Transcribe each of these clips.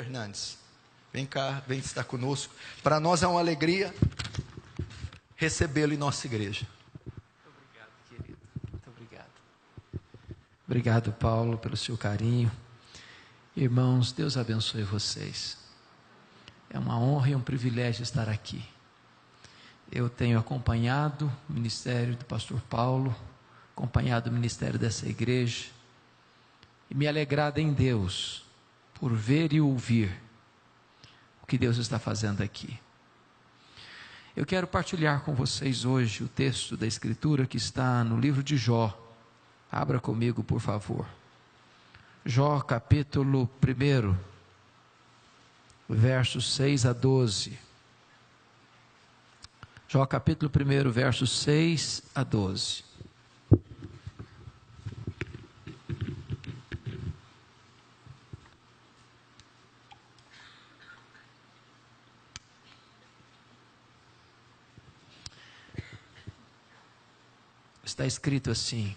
Hernandes, vem cá, vem estar conosco. Para nós é uma alegria recebê-lo em nossa igreja. Muito obrigado, querido. Muito obrigado. Obrigado, Paulo, pelo seu carinho. Irmãos, Deus abençoe vocês. É uma honra e um privilégio estar aqui. Eu tenho acompanhado o ministério do pastor Paulo, acompanhado o ministério dessa igreja, e me alegrado em Deus por ver e ouvir o que Deus está fazendo aqui. Eu quero partilhar com vocês hoje o texto da Escritura que está no livro de Jó. Abra comigo, por favor. Jó, capítulo 1, versos 6 a 12. Jó, capítulo 1, versos 6 a 12. Está escrito assim: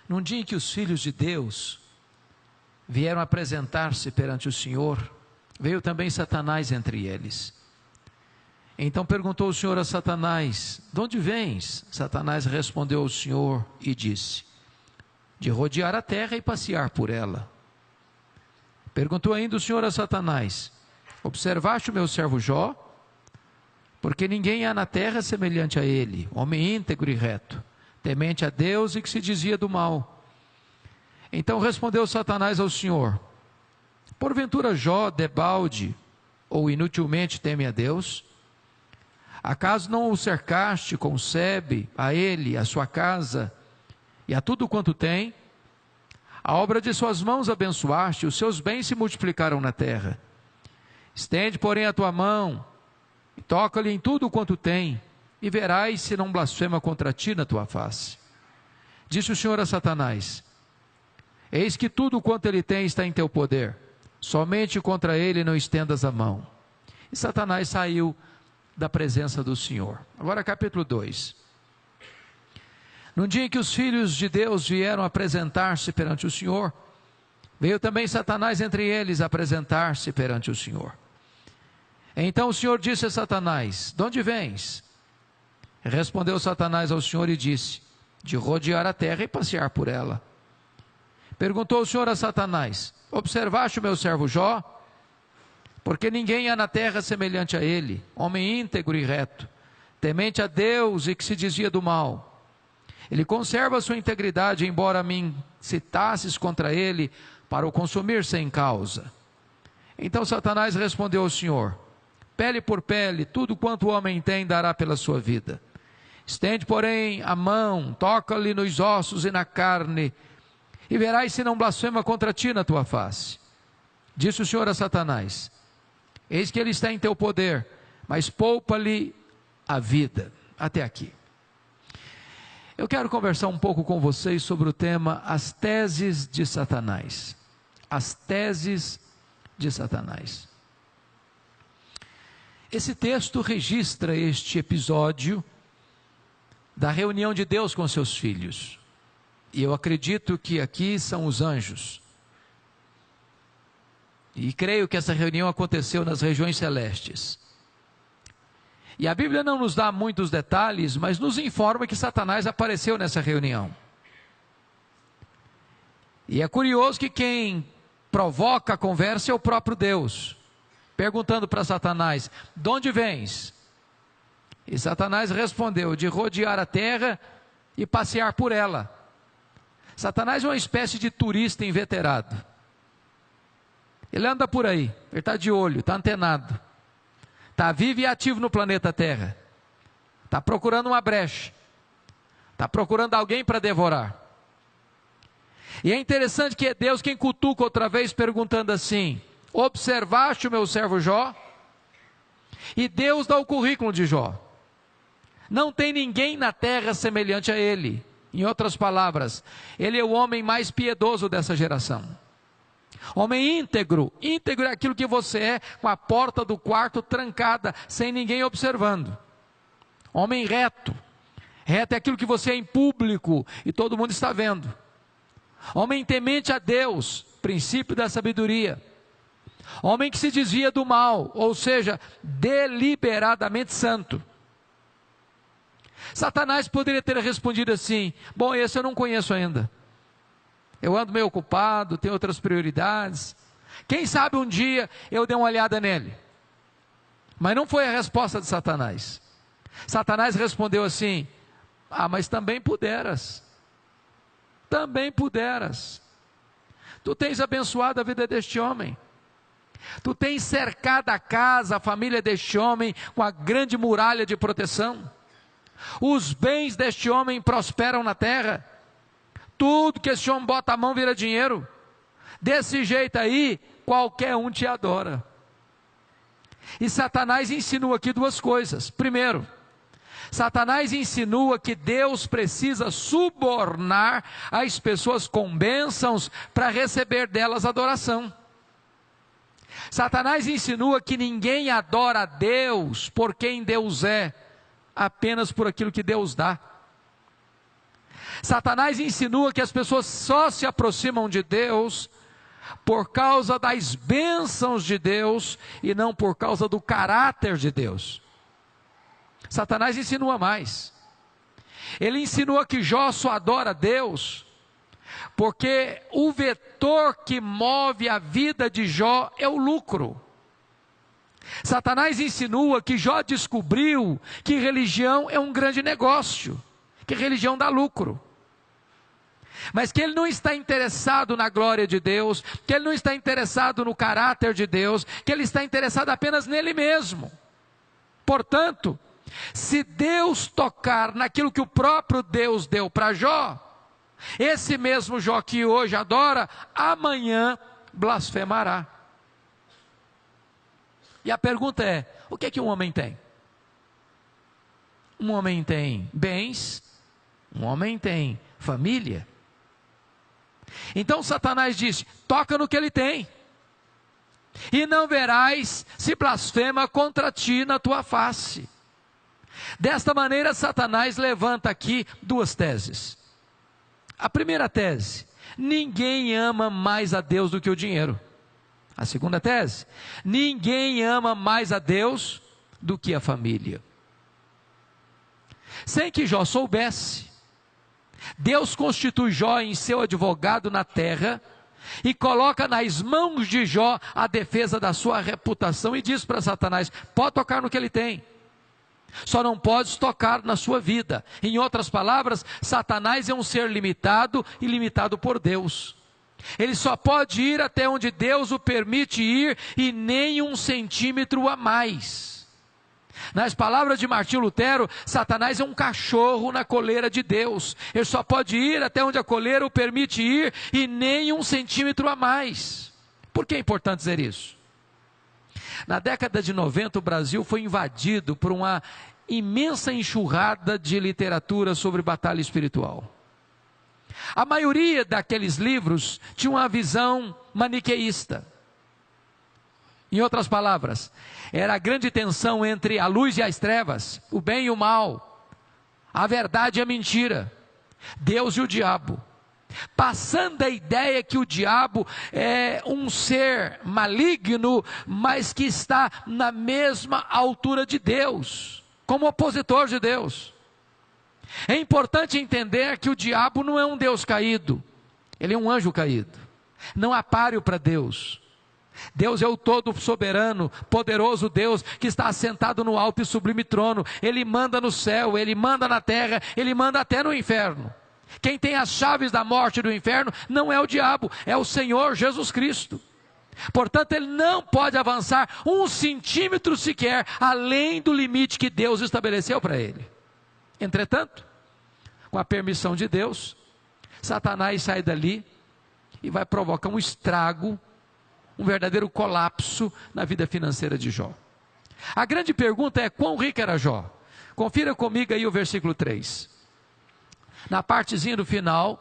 num dia em que os filhos de Deus vieram apresentar-se perante o Senhor, veio também Satanás entre eles. Então perguntou o Senhor a Satanás: de onde vens? Satanás respondeu ao Senhor e disse: de rodear a terra e passear por ela. Perguntou ainda o Senhor a Satanás: observaste o meu servo Jó? Porque ninguém há na terra semelhante a ele, homem íntegro e reto, temente a Deus e que se desvia do mal. Então respondeu Satanás ao Senhor: porventura Jó debalde ou inutilmente teme a Deus? Acaso não o cercaste com sebe, a ele, a sua casa e a tudo quanto tem? A obra de suas mãos abençoaste, os seus bens se multiplicaram na terra. Estende, porém, a tua mão e toca-lhe em tudo quanto tem, e verás se não blasfema contra ti na tua face. Disse o Senhor a Satanás: eis que tudo quanto ele tem está em teu poder, somente contra ele não estendas a mão. E Satanás saiu da presença do Senhor. Agora capítulo 2. Num dia em que os filhos de Deus vieram apresentar-se perante o Senhor, veio também Satanás entre eles apresentar-se perante o Senhor. Então o Senhor disse a Satanás: de onde vens? Respondeu Satanás ao Senhor e disse: de rodear a terra e passear por ela. Perguntou o Senhor a Satanás: observaste o meu servo Jó? Porque ninguém há na terra semelhante a ele, homem íntegro e reto, temente a Deus e que se desvia do mal. Ele conserva a sua integridade, embora me incitasses contra ele para o consumir sem causa. Então Satanás respondeu ao Senhor: pele por pele, tudo quanto o homem tem dará pela sua vida. Estende, porém, a mão, toca-lhe nos ossos e na carne, e verás se não blasfema contra ti na tua face. Disse o Senhor a Satanás: eis que ele está em teu poder, mas poupa-lhe a vida. Até aqui. Eu quero conversar um pouco com vocês sobre o tema as teses de Satanás. As teses de Satanás. Esse texto registra este episódio da reunião de Deus com seus filhos. E eu acredito que aqui são os anjos. E creio que essa reunião aconteceu nas regiões celestes. E a Bíblia não nos dá muitos detalhes, mas nos informa que Satanás apareceu nessa reunião. E é curioso que quem provoca a conversa é o próprio Deus, perguntando para Satanás: de onde vens? E Satanás respondeu: de rodear a terra e passear por ela. Satanás é uma espécie de turista inveterado. Ele anda por aí, ele está de olho, está antenado, está vivo e ativo no planeta Terra, está procurando uma brecha, está procurando alguém para devorar. E é interessante que é Deus quem cutuca outra vez, perguntando assim: observaste o meu servo Jó? E Deus dá o currículo de Jó. Não tem ninguém na terra semelhante a ele. Em outras palavras, ele é o homem mais piedoso dessa geração. Homem íntegro. Íntegro é aquilo que você é com a porta do quarto trancada, sem ninguém observando. Homem reto. Reto é aquilo que você é em público e todo mundo está vendo. Homem temente a Deus, princípio da sabedoria. homem que se desvia do mal, ou seja, deliberadamente santo. Satanás poderia ter respondido assim: bom, esse eu não conheço ainda, eu ando meio ocupado, tenho outras prioridades, quem sabe um dia eu dê uma olhada nele. Mas não foi a resposta de Satanás. Satanás respondeu assim: ah, mas também puderas, tu tens abençoado a vida deste homem, tu tens cercado a casa, a família deste homem com a grande muralha de proteção, os bens deste homem prosperam na terra, tudo que este homem bota a mão vira dinheiro, desse jeito aí, qualquer um te adora. E Satanás insinua aqui duas coisas. Primeiro, Satanás insinua que Deus precisa subornar as pessoas com bênçãos para receber delas adoração. Satanás insinua que ninguém adora a Deus por quem Deus é, apenas por aquilo que Deus dá. Satanás insinua que as pessoas só se aproximam de Deus por causa das bênçãos de Deus e não por causa do caráter de Deus. Satanás insinua mais. Ele insinua que Jó só adora a Deus porque o vetor que move a vida de Jó é o lucro. Satanás insinua que Jó descobriu que religião é um grande negócio, que religião dá lucro, mas que ele não está interessado na glória de Deus, que ele não está interessado no caráter de Deus, que ele está interessado apenas nele mesmo. Portanto, se Deus tocar naquilo que o próprio Deus deu para Jó, esse mesmo Jó que hoje adora, amanhã blasfemará. E a pergunta é: o que é que um homem tem? Um homem tem bens, um homem tem família. Então Satanás disse: toca no que ele tem, e não verás se blasfema contra ti na tua face. Desta maneira Satanás levanta aqui duas teses. A primeira tese: ninguém ama mais a Deus do que o dinheiro. A segunda tese: ninguém ama mais a Deus do que a família. Sem que Jó soubesse, Deus constitui Jó em seu advogado na terra e coloca nas mãos de Jó a defesa da sua reputação e diz para Satanás: pode tocar no que ele tem, só não podes tocar na sua vida. Em outras palavras, Satanás é um ser limitado e limitado por Deus. Ele só pode ir até onde Deus o permite ir e nem 1 centímetro a mais. Nas palavras de Martinho Lutero, Satanás é um cachorro na coleira de Deus. Ele só pode ir até onde a coleira o permite ir e nem 1 centímetro a mais. Por que é importante dizer isso? Na década de 90, o Brasil foi invadido por uma imensa enxurrada de literatura sobre batalha espiritual. A maioria daqueles livros tinha uma visão maniqueísta. Em outras palavras, era a grande tensão entre a luz e as trevas, o bem e o mal, a verdade e a mentira, Deus e o diabo, passando a ideia que o diabo é um ser maligno, mas que está na mesma altura de Deus, como opositor de Deus. É importante entender que o diabo não é um Deus caído, ele é um anjo caído, não há páreo para Deus. Deus é o todo soberano, poderoso Deus, que está assentado no alto e sublime trono. Ele manda no céu, Ele manda na terra, Ele manda até no inferno. Quem tem as chaves da morte e do inferno não é o diabo, é o Senhor Jesus Cristo. Portanto, ele não pode avançar 1 centímetro sequer além do limite que Deus estabeleceu para ele. Entretanto, com a permissão de Deus, Satanás sai dali e vai provocar um estrago, um verdadeiro colapso na vida financeira de Jó. A grande pergunta é: quão rico era Jó? Confira comigo aí o versículo 3. Na partezinha final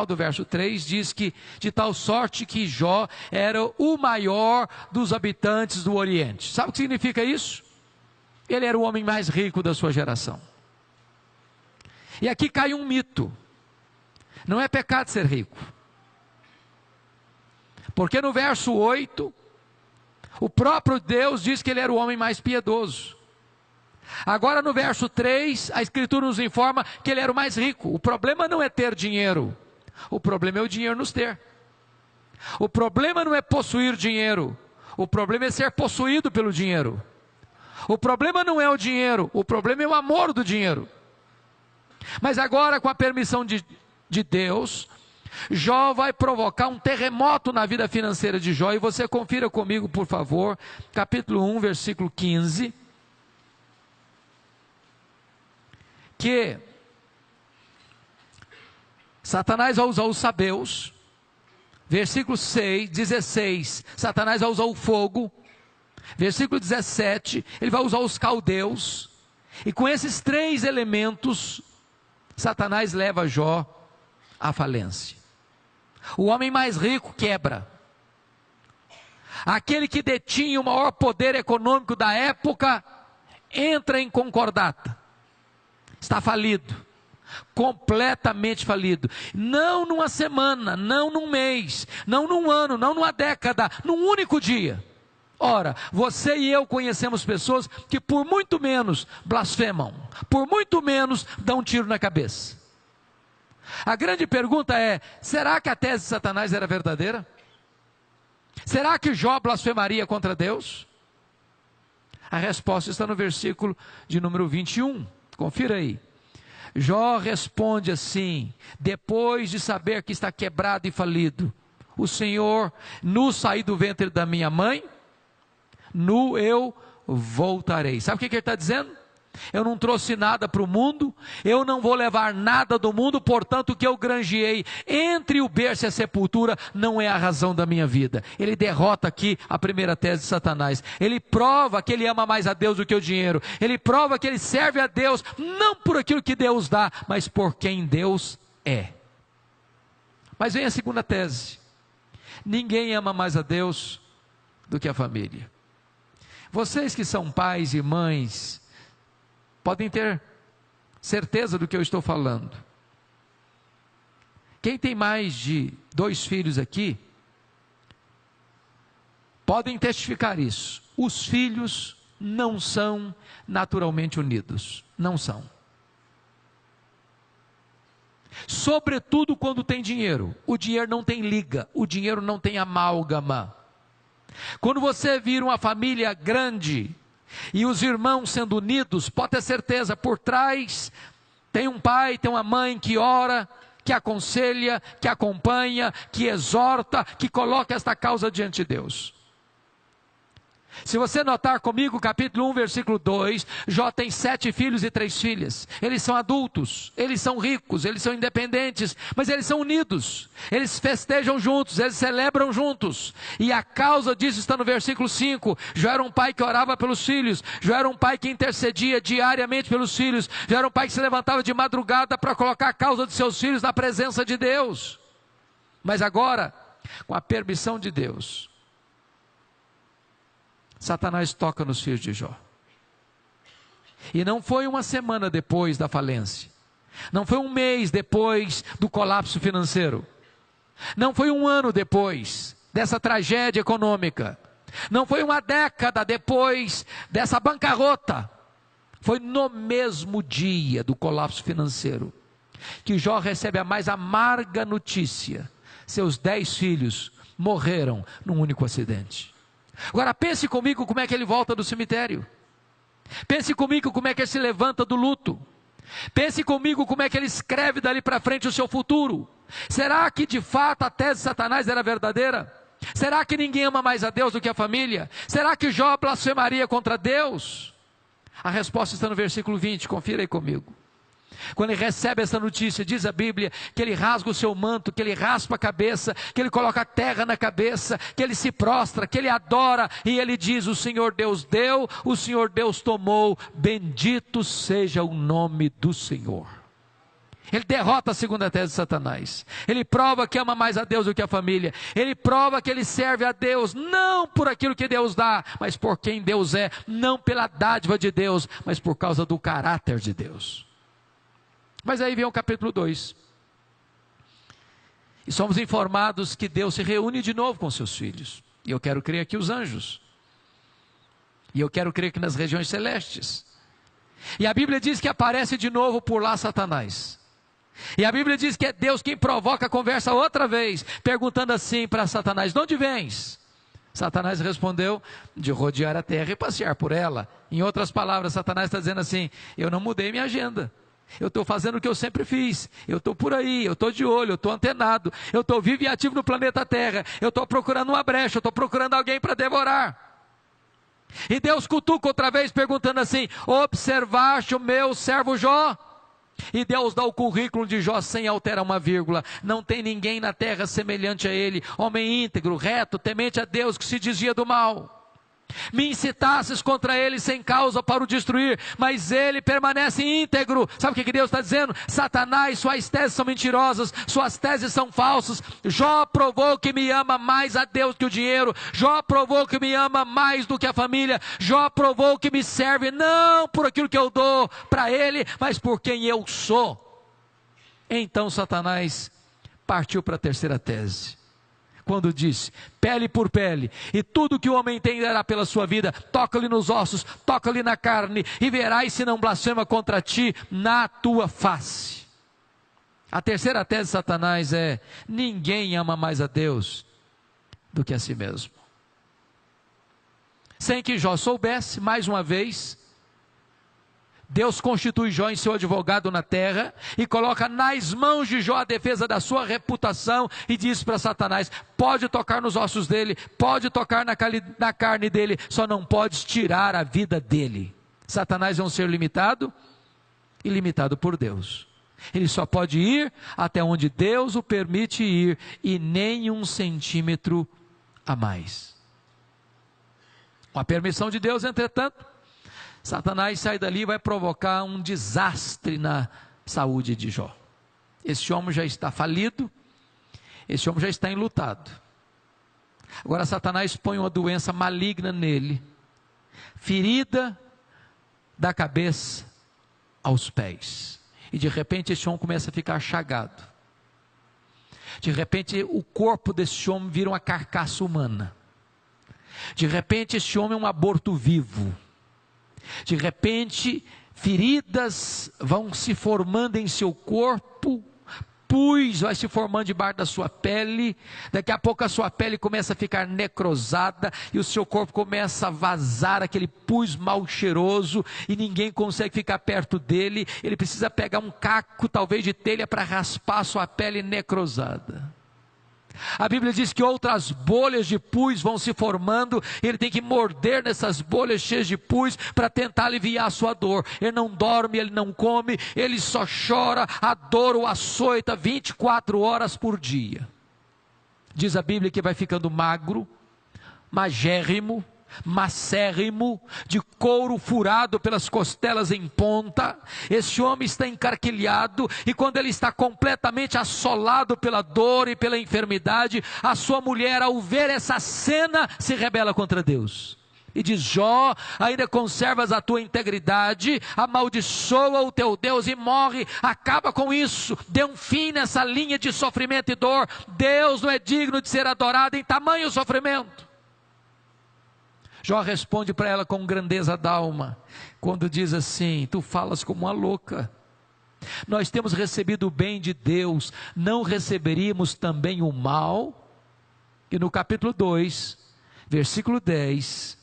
do verso 3, diz que de tal sorte que Jó era o maior dos habitantes do Oriente. Sabe o que significa isso? Ele era o homem mais rico da sua geração. E aqui cai um mito: não é pecado ser rico. Porque no verso 8, o próprio Deus diz que ele era o homem mais piedoso. Agora no verso 3, a Escritura nos informa que ele era o mais rico. O problema não é ter dinheiro, o problema é o dinheiro nos ter. O problema não é possuir dinheiro, o problema é ser possuído pelo dinheiro. O problema não é o dinheiro, o problema é o amor do dinheiro. Mas agora, com a permissão de Deus, Jó vai provocar um terremoto na vida financeira de Jó. E você confira comigo, por favor, capítulo 1, versículo 15. Que Satanás vai usar os sabeus. Versículo 16, Satanás vai usar o fogo. Versículo 17, ele vai usar os caldeus. E com esses 3 elementos, Satanás leva Jó à falência. O homem mais rico quebra. Aquele que detinha o maior poder econômico da época, entra em concordata. Está falido. Completamente falido. Não numa semana, não num mês, não num ano, não numa década, num único dia. Ora, você e eu conhecemos pessoas que por muito menos blasfemam, por muito menos dão um tiro na cabeça. A grande pergunta é: será que a tese de Satanás era verdadeira? Será que Jó blasfemaria contra Deus? A resposta está no versículo de número 21, confira aí. Jó responde assim, depois de saber que está quebrado e falido: o Senhor, nu saí do ventre da minha mãe, nu eu voltarei. Sabe o que ele está dizendo? Eu não trouxe nada para o mundo, eu não vou levar nada do mundo, portanto o que eu granjeei entre o berço e a sepultura não é a razão da minha vida. Ele derrota aqui a primeira tese de Satanás. Ele prova que ele ama mais a Deus do que o dinheiro. Ele prova que ele serve a Deus, não por aquilo que Deus dá, mas por quem Deus é. Mas vem a segunda tese: ninguém ama mais a Deus do que a família. Vocês que são pais e mães podem ter certeza do que eu estou falando. Quem tem mais de 2 filhos aqui, podem testificar isso. Os filhos não são naturalmente unidos. Não são. Sobretudo quando tem dinheiro. O dinheiro não tem liga, o dinheiro não tem amálgama. Quando você vira uma família grande e os irmãos sendo unidos, pode ter certeza, por trás tem um pai, tem uma mãe que ora, que aconselha, que acompanha, que exorta, que coloca esta causa diante de Deus. Se você notar comigo, capítulo 1, versículo 2, Jó tem 7 filhos e 3 filhas. Eles são adultos, eles são ricos, eles são independentes, mas eles são unidos. Eles festejam juntos, eles celebram juntos. E a causa disso está no versículo 5. Jó era um pai que orava pelos filhos. Jó era um pai que intercedia diariamente pelos filhos. Jó era um pai que se levantava de madrugada para colocar a causa de seus filhos na presença de Deus. Mas agora, com a permissão de Deus, Satanás toca nos filhos de Jó. E não foi uma semana depois da falência. Não foi um mês depois do colapso financeiro. Não foi um ano depois dessa tragédia econômica. Não foi uma década depois dessa bancarrota. Foi no mesmo dia do colapso financeiro que Jó recebe a mais amarga notícia: seus 10 filhos morreram num único acidente. Agora pense comigo como é que ele volta do cemitério. Pense comigo como é que ele se levanta do luto. Pense comigo como é que ele escreve dali para frente o seu futuro. Será que de fato a tese de Satanás era verdadeira? Será que ninguém ama mais a Deus do que a família? Será que Jó blasfemaria contra Deus? A resposta está no versículo 20, confira aí comigo. Quando ele recebe essa notícia, diz a Bíblia que ele rasga o seu manto, que ele raspa a cabeça, que ele coloca a terra na cabeça, que ele se prostra, que ele adora, e ele diz: o Senhor Deus deu, o Senhor Deus tomou, bendito seja o nome do Senhor. Ele derrota a segunda tese de Satanás. Ele prova que ama mais a Deus do que a família. Ele prova que ele serve a Deus, não por aquilo que Deus dá, mas por quem Deus é, não pela dádiva de Deus, mas por causa do caráter de Deus. Mas aí vem o capítulo 2. E somos informados que Deus se reúne de novo com seus filhos. E eu quero crer aqui os anjos. E eu quero crer que nas regiões celestes. E a Bíblia diz que aparece de novo por lá Satanás. E a Bíblia diz que é Deus quem provoca a conversa outra vez, perguntando assim para Satanás: de onde vens? Satanás respondeu: de rodear a terra e passear por ela. Em outras palavras, Satanás está dizendo assim: eu não mudei minha agenda. Eu estou fazendo o que eu sempre fiz. Eu estou por aí, eu estou de olho, eu estou antenado. Eu estou vivo e ativo no planeta Terra. Eu estou procurando uma brecha, eu estou procurando alguém para devorar. E Deus cutuca outra vez perguntando assim: observaste o meu servo Jó? E Deus dá o currículo de Jó sem alterar uma vírgula. Não tem ninguém na terra semelhante a ele, homem íntegro, reto, temente a Deus, que se desvia do mal. Me incitasses contra ele sem causa para o destruir, mas ele permanece íntegro. Sabe o que Deus está dizendo? Satanás, suas teses são mentirosas, suas teses são falsas. Jó provou que me ama mais a Deus que o dinheiro. Jó provou que me ama mais do que a família. Jó provou que me serve não por aquilo que eu dou para ele, mas por quem eu sou. Então Satanás partiu para a terceira tese, quando disse: pele por pele, e tudo que o homem tem dará pela sua vida. Toca-lhe nos ossos, toca-lhe na carne, e verás se não blasfema contra ti na tua face. A terceira tese de Satanás é: ninguém ama mais a Deus do que a si mesmo. Sem que Jó soubesse, mais uma vez, Deus constitui Jó em seu advogado na terra e coloca nas mãos de Jó a defesa da sua reputação e diz para Satanás: pode tocar nos ossos dele, pode tocar na carne dele, só não podes tirar a vida dele. Satanás é um ser limitado e limitado por Deus. Ele só pode ir até onde Deus o permite ir e nem 1 centímetro a mais. Com a permissão de Deus, entretanto, Satanás sai dali e vai provocar um desastre na saúde de Jó. Esse homem já está falido, esse homem já está enlutado. Agora Satanás põe uma doença maligna nele, ferida da cabeça aos pés. E de repente esse homem começa a ficar chagado. De repente o corpo desse homem vira uma carcaça humana. De repente esse homem é um aborto vivo. De repente, feridas vão se formando em seu corpo, pus vai se formando debaixo da sua pele, daqui a pouco a sua pele começa a ficar necrosada, e o seu corpo começa a vazar aquele pus mal cheiroso, e ninguém consegue ficar perto dele. Ele precisa pegar um caco, talvez de telha, para raspar a sua pele necrosada. A Bíblia diz que outras bolhas de pus vão se formando, ele tem que morder nessas bolhas cheias de pus para tentar aliviar a sua dor. Ele não dorme, ele não come, ele só chora, a dor o açoita 24 horas por dia. Diz a Bíblia que vai ficando magro, magérrimo, macérrimo, de couro furado pelas costelas em ponta. Esse homem está encarquilhado, e quando ele está completamente assolado pela dor e pela enfermidade, a sua mulher, ao ver essa cena, se rebela contra Deus e diz: Jó, ainda conservas a tua integridade? Amaldiçoa o teu Deus e morre, acaba com isso, dê um fim nessa linha de sofrimento e dor. Deus não é digno de ser adorado em tamanho sofrimento. Jó responde para ela com grandeza d'alma, quando diz assim: tu falas como uma louca. Nós temos recebido o bem de Deus, não receberíamos também o mal? E no capítulo 2, versículo 10,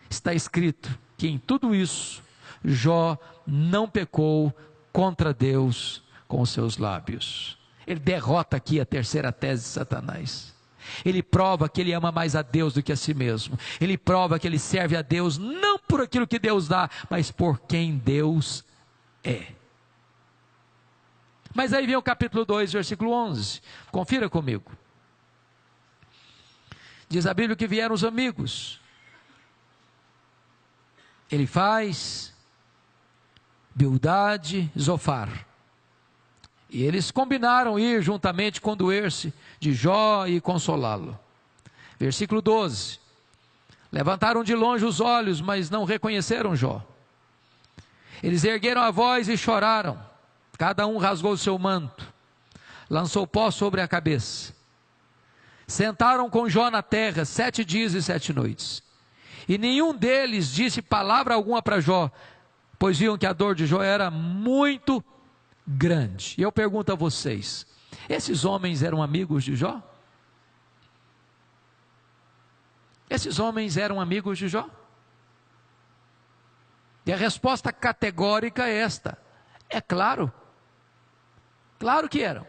está escrito que em tudo isso, Jó não pecou contra Deus com os seus lábios. Ele derrota aqui a terceira tese de Satanás. Ele prova que ele ama mais a Deus do que a si mesmo. Ele prova que ele serve a Deus não por aquilo que Deus dá, mas por quem Deus é. Mas aí vem o capítulo 2, versículo 11. Confira comigo. Diz a Bíblia que vieram os amigos. Elifaz, Bildade, Zofar. E eles combinaram ir juntamente condoer-se de Jó e consolá-lo. Versículo 12. Levantaram de longe os olhos, mas não reconheceram Jó. Eles ergueram a voz e choraram. Cada um rasgou o seu manto. lançou pó sobre a cabeça. Sentaram com Jó na terra 7 dias e 7 noites. E nenhum deles disse palavra alguma para Jó, pois viam que a dor de Jó era muito grande. E eu pergunto a vocês, esses homens eram amigos de Jó? Esses homens eram amigos de Jó? E a resposta categórica é esta: é claro. Claro que eram.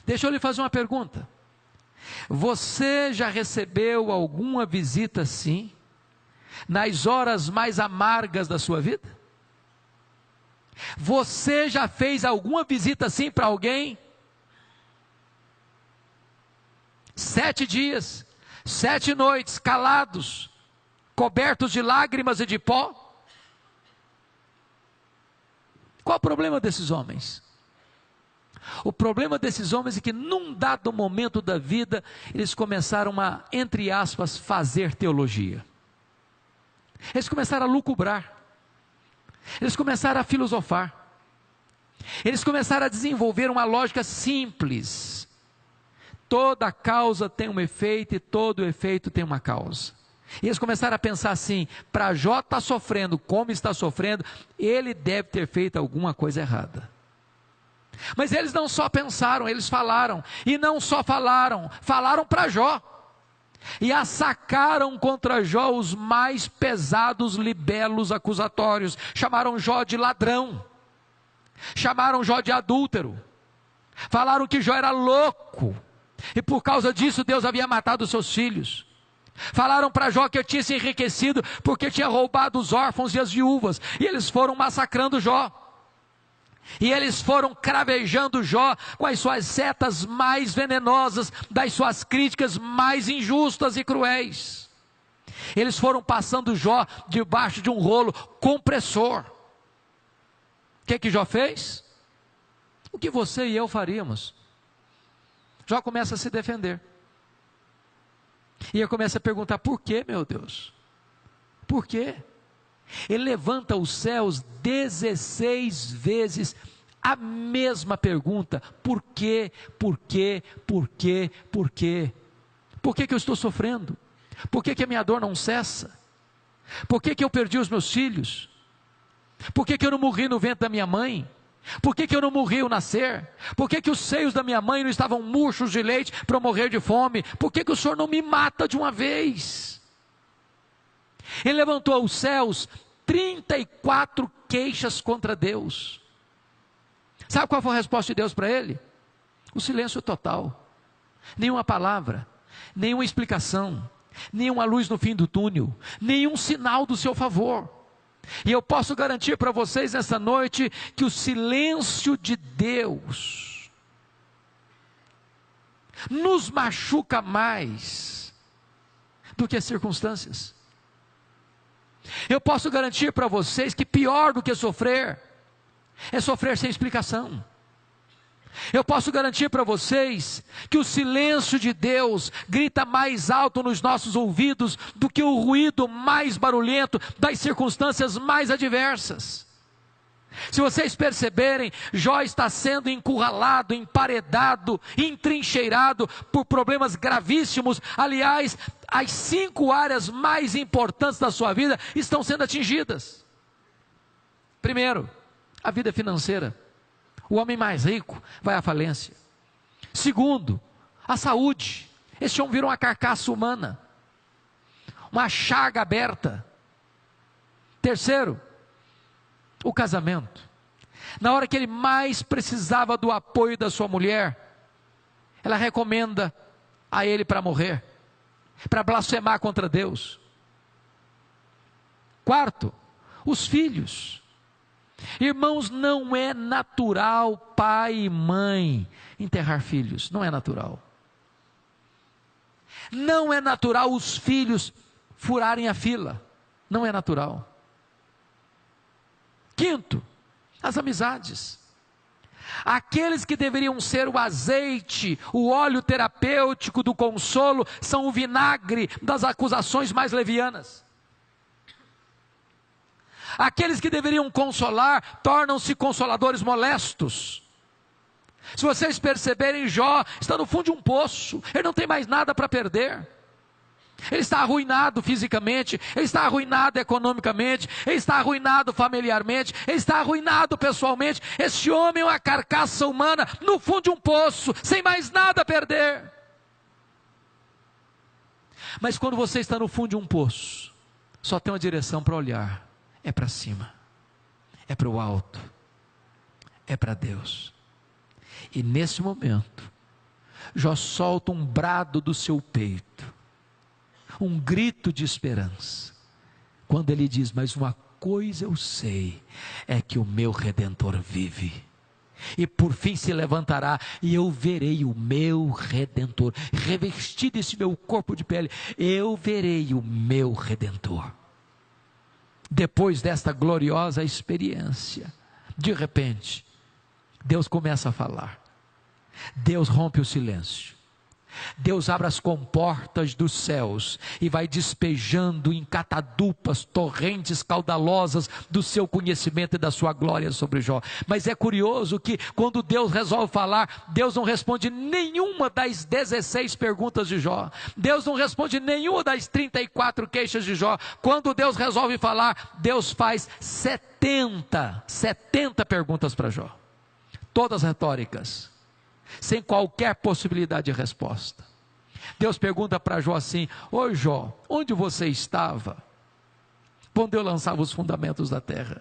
Deixa eu lhe fazer uma pergunta. Você já recebeu alguma visita assim, nas horas mais amargas da sua vida? Você já fez alguma visita assim para alguém? 7 dias, 7 noites, calados, cobertos de lágrimas e de pó? Qual o problema desses homens? O problema desses homens é que num dado momento da vida, eles começaram a, entre aspas, fazer teologia. Eles começaram a lucubrar. Eles começaram a filosofar. Eles começaram a desenvolver uma lógica simples. Toda causa tem um efeito e todo efeito tem uma causa. E eles começaram a pensar assim: para Jó estar sofrendo como está sofrendo, ele deve ter feito alguma coisa errada. Mas eles não só pensaram, eles falaram. E não só falaram, falaram para Jó. E assacaram contra Jó os mais pesados libelos acusatórios. Chamaram Jó de ladrão. Chamaram Jó de adúltero. Falaram que Jó era louco. E por causa disso Deus havia matado os seus filhos. Falaram para Jó que ele tinha se enriquecido porque tinha roubado os órfãos e as viúvas. E eles foram massacrando Jó. E eles foram cravejando Jó com as suas setas mais venenosas, das suas críticas mais injustas e cruéis. Eles foram passando Jó debaixo de um rolo compressor. O que Jó fez? O que você e eu faríamos? Jó começa a se defender. E eu começo a perguntar: por que, meu Deus? Por quê? Ele levanta os céus 16 vezes, a mesma pergunta: por quê, por quê, por quê, por quê? Por que eu estou sofrendo? Por que a minha dor não cessa? Por que eu perdi os meus filhos? Por que eu não morri no ventre da minha mãe? Por que eu não morri ao nascer? Por que os seios da minha mãe não estavam murchos de leite para eu morrer de fome? Por que o Senhor não me mata de uma vez? Ele levantou aos céus 34 queixas contra Deus. Sabe qual foi a resposta de Deus para ele? O silêncio total. Nenhuma palavra, nenhuma explicação, nenhuma luz no fim do túnel, nenhum sinal do seu favor. E eu posso garantir para vocês nessa noite que o silêncio de Deus nos machuca mais do que as circunstâncias. Eu posso garantir para vocês que pior do que sofrer é sofrer sem explicação. Eu posso garantir para vocês que o silêncio de Deus grita mais alto nos nossos ouvidos do que o ruído mais barulhento das circunstâncias mais adversas. Se vocês perceberem, Jó está sendo encurralado, emparedado, entrincheirado por problemas gravíssimos. Aliás, as 5 áreas mais importantes da sua vida estão sendo atingidas. Primeiro, a vida financeira. O homem mais rico vai à falência. Segundo, a saúde. Esse homem virou uma carcaça humana, uma chaga aberta. Terceiro, o casamento. Na hora que ele mais precisava do apoio da sua mulher, ela recomenda a ele para morrer, para blasfemar contra Deus. Quarto, os filhos. Irmãos, não é natural pai e mãe enterrar filhos, não é natural. Não é natural os filhos furarem a fila, não é natural. Quinto, as amizades. Aqueles que deveriam ser o azeite, o óleo terapêutico do consolo, são o vinagre das acusações mais levianas. Aqueles que deveriam consolar, tornam-se consoladores molestos. Se vocês perceberem, Jó está no fundo de um poço, ele não tem mais nada para perder. Ele está arruinado fisicamente, ele está arruinado economicamente, ele está arruinado familiarmente, ele está arruinado pessoalmente. Esse homem é uma carcaça humana no fundo de um poço, sem mais nada a perder. Mas quando você está no fundo de um poço, só tem uma direção para olhar, é para cima, é para o alto, é para Deus. E nesse momento, Jó solta um brado do seu peito, um grito de esperança, quando ele diz: mas uma coisa eu sei, é que o meu Redentor vive, e por fim se levantará, e eu verei o meu Redentor, revestido esse meu corpo de pele, eu verei o meu Redentor. Depois desta gloriosa experiência, de repente, Deus começa a falar, Deus rompe o silêncio, Deus abre as comportas dos céus e vai despejando em catadupas, torrentes caudalosas do seu conhecimento e da sua glória sobre Jó. Mas é curioso que quando Deus resolve falar, Deus não responde nenhuma das 16 perguntas de Jó. Deus não responde nenhuma das 34 queixas de Jó. Quando Deus resolve falar, Deus faz 70 perguntas para Jó. Todas retóricas, sem qualquer possibilidade de resposta. Deus pergunta para Jó assim: ô Jó, onde você estava quando eu lançava os fundamentos da terra?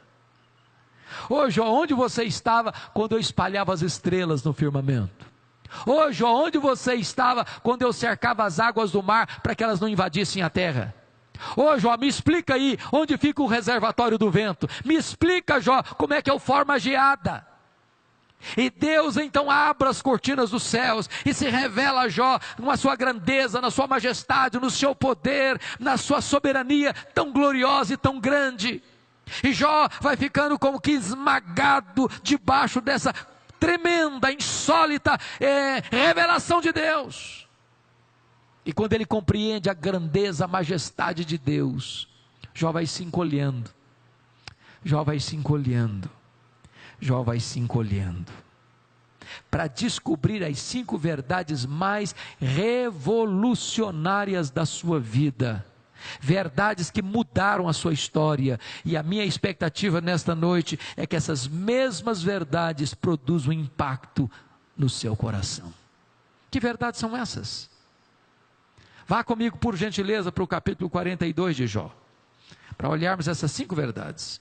Ô Jó, onde você estava quando eu espalhava as estrelas no firmamento? Ô Jó, onde você estava quando eu cercava as águas do mar para que elas não invadissem a terra? Ô Jó, me explica aí onde fica o reservatório do vento. Me explica, Jó, como é que eu formo a geada. E Deus então abre as cortinas dos céus e se revela a Jó na sua grandeza, na sua majestade, no seu poder, na sua soberania tão gloriosa e tão grande. E Jó vai ficando como que esmagado debaixo dessa tremenda, insólita revelação de Deus. E quando ele compreende a grandeza, a majestade de Deus, Jó vai se encolhendo, Jó vai se encolhendo, Jó vai se encolhendo, para descobrir as 5 verdades mais revolucionárias da sua vida, verdades que mudaram a sua história. E a minha expectativa nesta noite é que essas mesmas verdades produzam impacto no seu coração. Que verdades são essas? Vá comigo, por gentileza, para o capítulo 42 de Jó, para olharmos essas 5 verdades.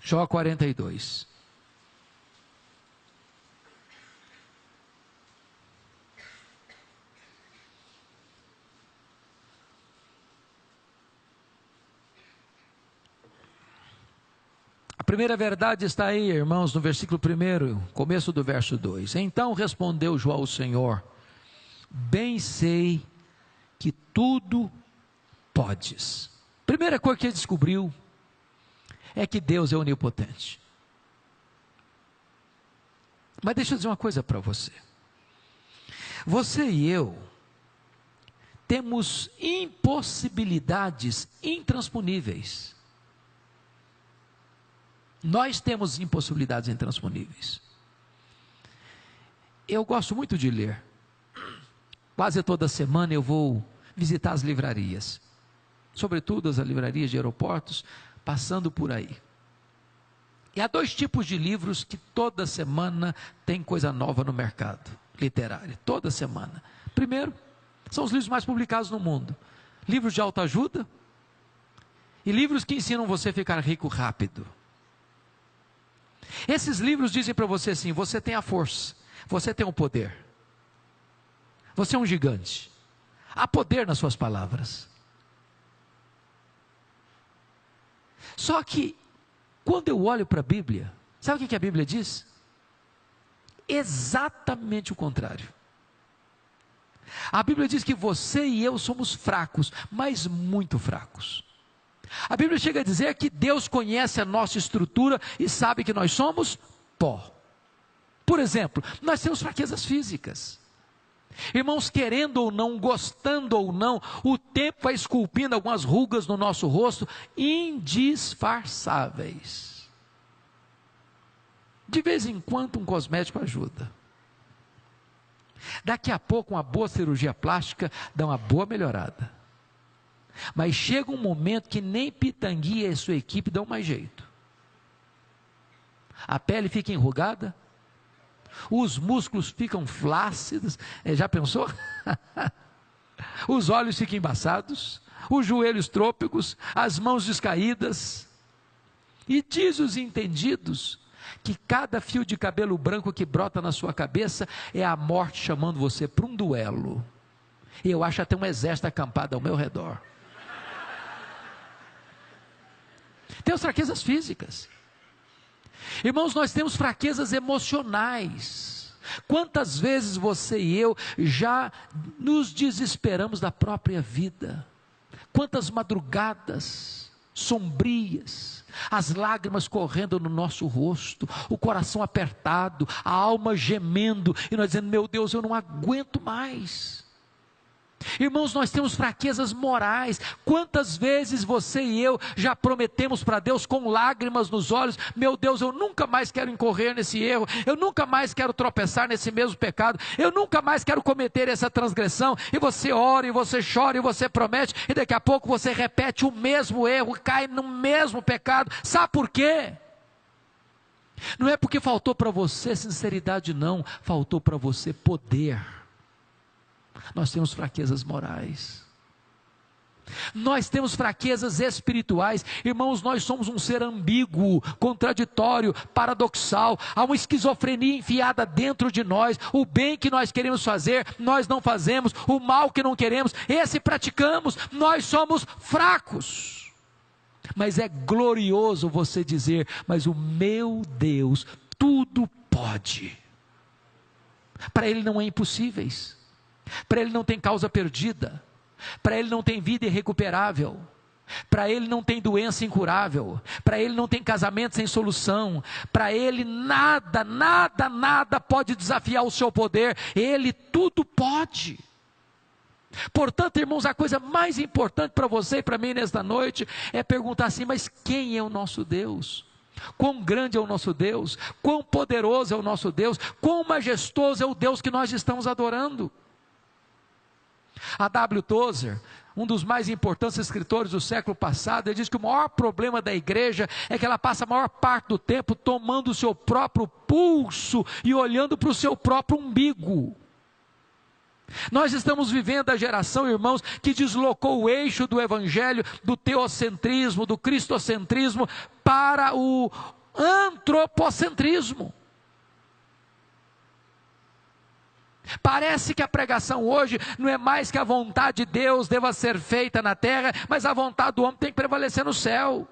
Jó 42. A primeira verdade está aí, irmãos, no versículo 1, começo do verso 2. Então respondeu Jó ao Senhor: bem sei que tudo podes. Primeira coisa que ele descobriu é que Deus é onipotente. Mas deixa eu dizer uma coisa para você. Você e eu temos impossibilidades intransponíveis. Nós temos impossibilidades intransponíveis. Eu gosto muito de ler. Quase toda semana eu vou visitar as livrarias, sobretudo as livrarias de aeroportos, passando por aí. E há 2 tipos de livros que toda semana tem coisa nova no mercado literário, toda semana. Primeiro, são os livros mais publicados no mundo: livros de autoajuda e livros que ensinam você a ficar rico rápido. Esses livros dizem para você assim: você tem a força, você tem o poder, você é um gigante, há poder nas suas palavras. Só que, quando eu olho para a Bíblia, sabe o que a Bíblia diz? Exatamente o contrário. A Bíblia diz que você e eu somos fracos, mas muito fracos. A Bíblia chega a dizer que Deus conhece a nossa estrutura e sabe que nós somos pó. Por exemplo, nós temos fraquezas físicas. Irmãos, querendo ou não, gostando ou não, o tempo vai esculpindo algumas rugas no nosso rosto indisfarçáveis. De vez em quando um cosmético ajuda. Daqui a pouco uma boa cirurgia plástica dá uma boa melhorada. Mas chega um momento que nem Pitangui e sua equipe dão mais jeito. A pele fica enrugada, os músculos ficam flácidos, já pensou? Os olhos ficam embaçados, os joelhos trôpegos, as mãos descaídas. E diz os entendidos que cada fio de cabelo branco que brota na sua cabeça é a morte chamando você para um duelo. E eu acho até um exército acampado ao meu redor. Tem as fraquezas físicas. Irmãos, nós temos fraquezas emocionais. Quantas vezes você e eu já nos desesperamos da própria vida? Quantas madrugadas sombrias, as lágrimas correndo no nosso rosto, o coração apertado, a alma gemendo, e nós dizendo, meu Deus, eu não aguento mais. Irmãos, nós temos fraquezas morais. Quantas vezes você e eu já prometemos para Deus com lágrimas nos olhos, meu Deus, eu nunca mais quero incorrer nesse erro, eu nunca mais quero tropeçar nesse mesmo pecado, eu nunca mais quero cometer essa transgressão, e você ora, e você chora, e você promete, e daqui a pouco você repete o mesmo erro, cai no mesmo pecado. Sabe por quê? Não é porque faltou para você sinceridade, não, faltou para você poder. Nós temos fraquezas morais, nós temos fraquezas espirituais. Irmãos, nós somos um ser ambíguo, contraditório, paradoxal. Há uma esquizofrenia enfiada dentro de nós. O bem que nós queremos fazer, nós não fazemos. O mal que não queremos, esse praticamos. Nós somos fracos. Mas é glorioso você dizer, mas o meu Deus tudo pode. Para Ele não é impossíveis. Para Ele não tem causa perdida, para Ele não tem vida irrecuperável, para Ele não tem doença incurável, para Ele não tem casamento sem solução, para Ele nada pode desafiar o seu poder, Ele tudo pode. Portanto, irmãos, a coisa mais importante para você e para mim nesta noite é perguntar assim, mas quem é o nosso Deus? Quão grande é o nosso Deus? Quão poderoso é o nosso Deus? Quão majestoso é o Deus que nós estamos adorando? A W. Tozer, um dos mais importantes escritores do século passado, ele diz que o maior problema da igreja é que ela passa a maior parte do tempo tomando o seu próprio pulso e olhando para o seu próprio umbigo. Nós estamos vivendo a geração, irmãos, que deslocou o eixo do evangelho, do teocentrismo, do cristocentrismo, para o antropocentrismo. Parece que a pregação hoje não é mais que a vontade de Deus deva ser feita na terra, mas a vontade do homem tem que prevalecer no céu.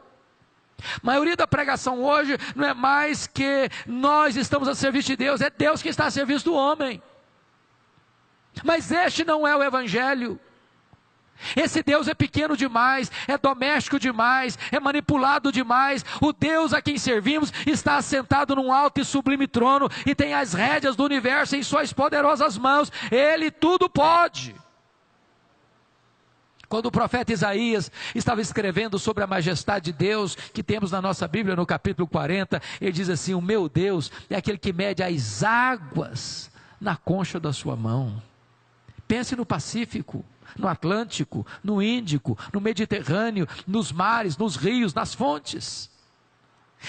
A maioria da pregação hoje não é mais que nós estamos a serviço de Deus, é Deus que está a serviço do homem. Mas este não é o evangelho. Esse Deus é pequeno demais, é doméstico demais, é manipulado demais. O Deus a quem servimos está assentado num alto e sublime trono e tem as rédeas do universo em suas poderosas mãos. Ele tudo pode. Quando o profeta Isaías estava escrevendo sobre a majestade de Deus, que temos na nossa Bíblia no capítulo 40, ele diz assim, o meu Deus é aquele que mede as águas na concha da sua mão. Pense no Pacífico, no Atlântico, no Índico, no Mediterrâneo, nos mares, nos rios, nas fontes.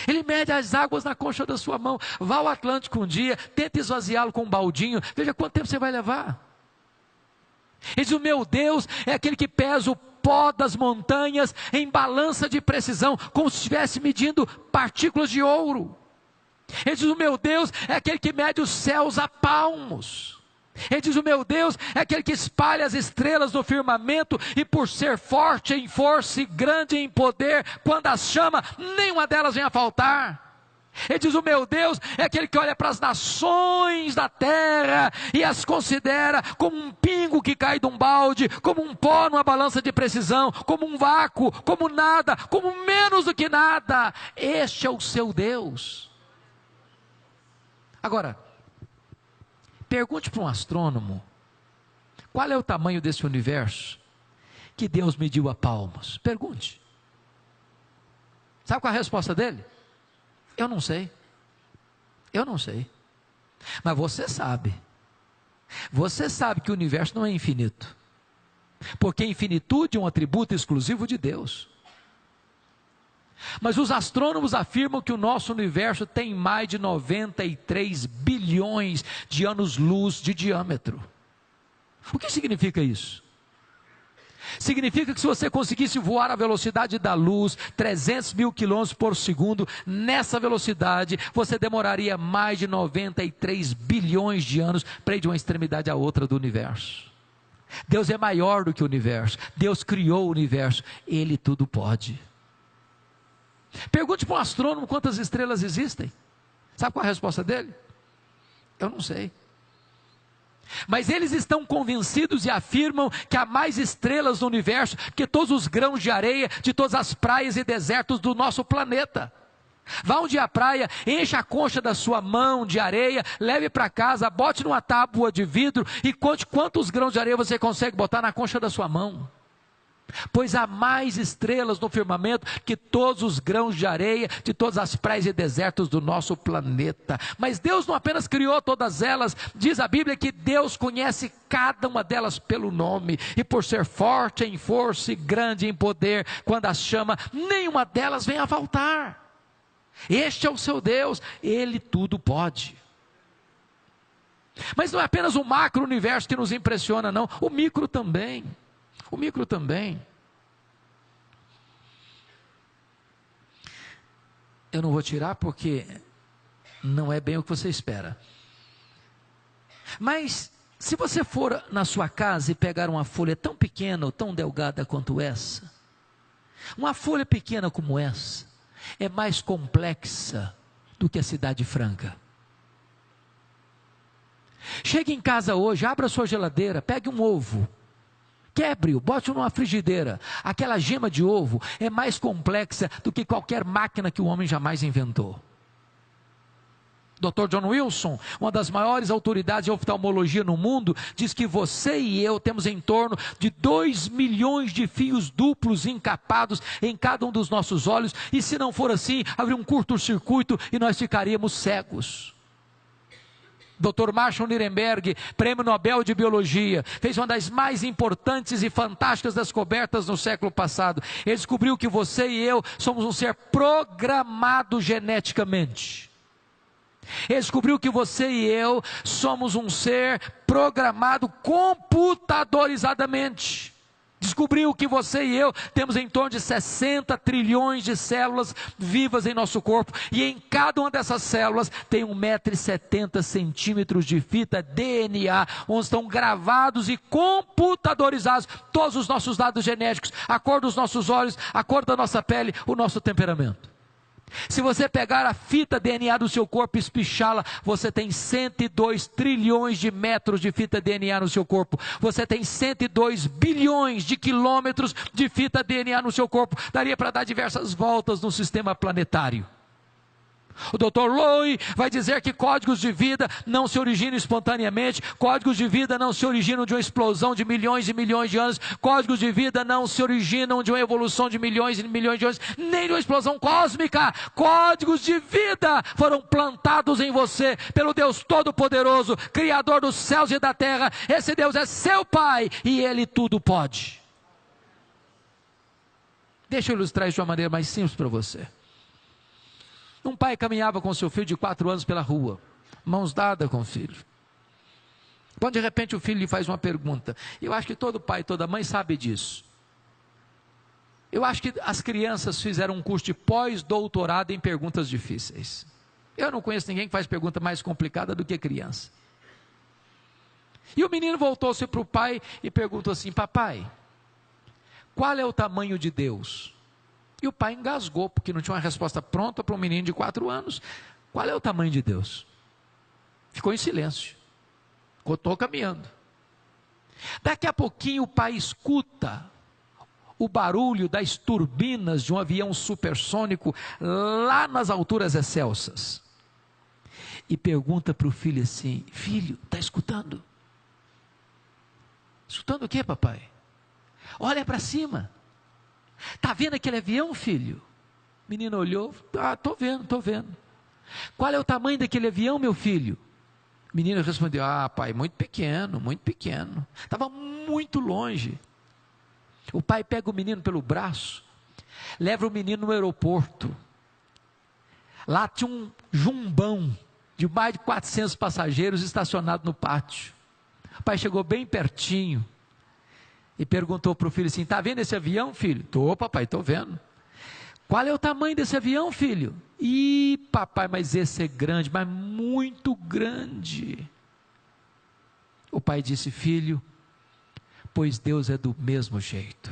Ele mede as águas na concha da sua mão. Vá ao Atlântico um dia, tente esvaziá-lo com um baldinho, veja quanto tempo você vai levar. Ele diz, o meu Deus é aquele que pesa o pó das montanhas em balança de precisão, como se estivesse medindo partículas de ouro. Ele diz, o meu Deus é aquele que mede os céus a palmos. Ele diz, o meu Deus é aquele que espalha as estrelas do firmamento, e por ser forte em força e grande em poder, quando as chama, nenhuma delas vem a faltar. Ele diz, o meu Deus é aquele que olha para as nações da terra e as considera como um pingo que cai de um balde, como um pó numa balança de precisão, como um vácuo, como nada, como menos do que nada. Este é o seu Deus. Agora, pergunte para um astrônomo, qual é o tamanho desse universo que Deus mediu a palmos? Pergunte. Sabe qual é a resposta dele? Eu não sei. Eu não sei. Mas você sabe. Você sabe que o universo não é infinito. Porque a infinitude é um atributo exclusivo de Deus. Mas os astrônomos afirmam que o nosso universo tem mais de 93 bilhões de anos-luz de diâmetro. O que significa isso? Significa que se você conseguisse voar à velocidade da luz, 300 mil quilômetros por segundo, nessa velocidade, você demoraria mais de 93 bilhões de anos para ir de uma extremidade à outra do universo. Deus é maior do que o universo. Deus criou o universo. Ele tudo pode. Pergunte para um astrônomo quantas estrelas existem. Sabe qual é a resposta dele? Eu não sei. Mas eles estão convencidos e afirmam que há mais estrelas no universo que todos os grãos de areia de todas as praias e desertos do nosso planeta. Vá um dia à praia, encha a concha da sua mão de areia, leve para casa, bote numa tábua de vidro e conte quantos grãos de areia você consegue botar na concha da sua mão. Pois há mais estrelas no firmamento que todos os grãos de areia de todas as praias e desertos do nosso planeta. Mas Deus não apenas criou todas elas, diz a Bíblia que Deus conhece cada uma delas pelo nome, e por ser forte em força e grande em poder, quando as chama, nenhuma delas vem a faltar. Este é o seu Deus, Ele tudo pode. Mas não é apenas o macro-universo que nos impressiona, não, o micro também. O micro também. Eu não vou tirar porque não é bem o que você espera. Mas se você for na sua casa e pegar uma folha tão pequena ou tão delgada quanto essa, uma folha pequena como essa é mais complexa do que a cidade franca. Chegue em casa hoje, abra sua geladeira, pegue um ovo, quebre-o, bote-o numa frigideira. Aquela gema de ovo é mais complexa do que qualquer máquina que o homem jamais inventou. Dr. John Wilson, uma das maiores autoridades em oftalmologia no mundo, diz que você e eu temos em torno de 2 milhões de fios duplos encapados em cada um dos nossos olhos, e se não for assim, haveria um curto-circuito e nós ficaríamos cegos. Dr. Marshall Nirenberg, prêmio Nobel de Biologia, fez uma das mais importantes e fantásticas descobertas no século passado. Ele descobriu que você e eu somos um ser programado geneticamente. Ele descobriu que você e eu somos um ser programado computadorizadamente. Descobriu que você e eu temos em torno de 60 trilhões de células vivas em nosso corpo, e em cada uma dessas células tem 1,70 m de fita DNA, onde estão gravados e computadorizados todos os nossos dados genéticos, a cor dos nossos olhos, a cor da nossa pele, o nosso temperamento. Se você pegar a fita DNA do seu corpo e espichá-la, você tem 102 trilhões de metros de fita DNA no seu corpo. Você tem 102 bilhões de quilômetros de fita DNA no seu corpo. Daria para dar diversas voltas no sistema planetário. O Dr. Lowy vai dizer que códigos de vida não se originam espontaneamente, códigos de vida não se originam de uma explosão de milhões e milhões de anos, códigos de vida não se originam de uma evolução de milhões e milhões de anos, nem de uma explosão cósmica. Códigos de vida foram plantados em você pelo Deus Todo-Poderoso, Criador dos céus e da terra. Esse Deus é seu Pai e Ele tudo pode. Deixa eu ilustrar isso de uma maneira mais simples para você. Um pai caminhava com seu filho de 4 anos pela rua, mãos dadas com o filho. Quando de repente o filho lhe faz uma pergunta, eu acho que todo pai e toda mãe sabe disso. Eu acho que as crianças fizeram um curso de pós-doutorado em perguntas difíceis. Eu não conheço ninguém que faz pergunta mais complicada do que criança. E o menino voltou-se para o pai e perguntou assim: papai, qual é o tamanho de Deus? E o pai engasgou, porque não tinha uma resposta pronta para um menino de 4 anos. Qual é o tamanho de Deus? Ficou em silêncio. Continuou caminhando. Daqui a pouquinho o pai escuta o barulho das turbinas de um avião supersônico lá nas alturas excelsas. E pergunta para o filho assim: filho, está escutando? Escutando o que, papai? Olha para cima. Está vendo aquele avião, filho? O menino olhou: estou vendo. Qual é o tamanho daquele avião, meu filho? O menino respondeu: ah, pai, muito pequeno, muito pequeno. Estava muito longe. O pai pega o menino pelo braço, leva o menino no aeroporto. Lá tinha um jumbão de mais de 400 passageiros estacionado no pátio. O pai chegou bem pertinho e perguntou para o filho assim: está vendo esse avião, filho? Tô, papai, estou vendo. Qual é o tamanho desse avião, filho? Ih, papai, mas esse é grande, mas muito grande. O pai disse: filho, pois Deus é do mesmo jeito.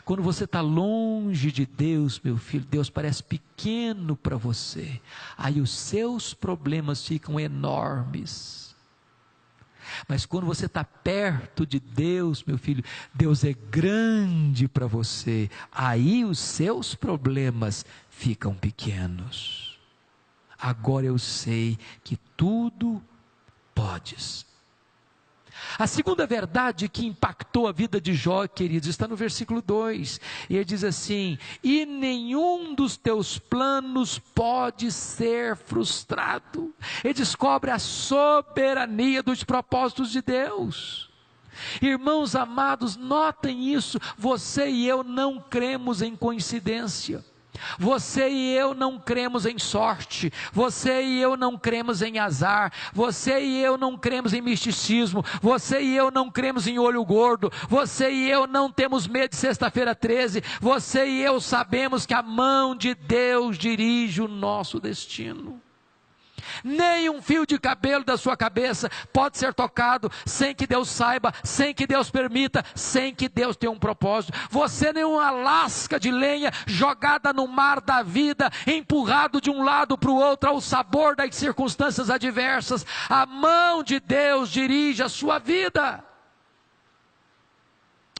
Quando você está longe de Deus, meu filho, Deus parece pequeno para você. Aí os seus problemas ficam enormes. Mas quando você está perto de Deus, meu filho, Deus é grande para você. Aí os seus problemas ficam pequenos. Agora eu sei que tudo podes. A segunda verdade que impactou a vida de Jó, queridos, está no versículo 2. E ele diz assim: e nenhum dos teus planos pode ser frustrado. Ele descobre a soberania dos propósitos de Deus. Irmãos amados, notem isso, você e eu não cremos em coincidência. Você e eu não cremos em sorte, você e eu não cremos em azar, você e eu não cremos em misticismo, você e eu não cremos em olho gordo, você e eu não temos medo de sexta-feira 13, você e eu sabemos que a mão de Deus dirige o nosso destino. Nem um fio de cabelo da sua cabeça pode ser tocado sem que Deus saiba, sem que Deus permita, sem que Deus tenha um propósito. Você nem uma lasca de lenha jogada no mar da vida, empurrado de um lado para o outro ao sabor das circunstâncias adversas. A mão de Deus dirige a sua vida.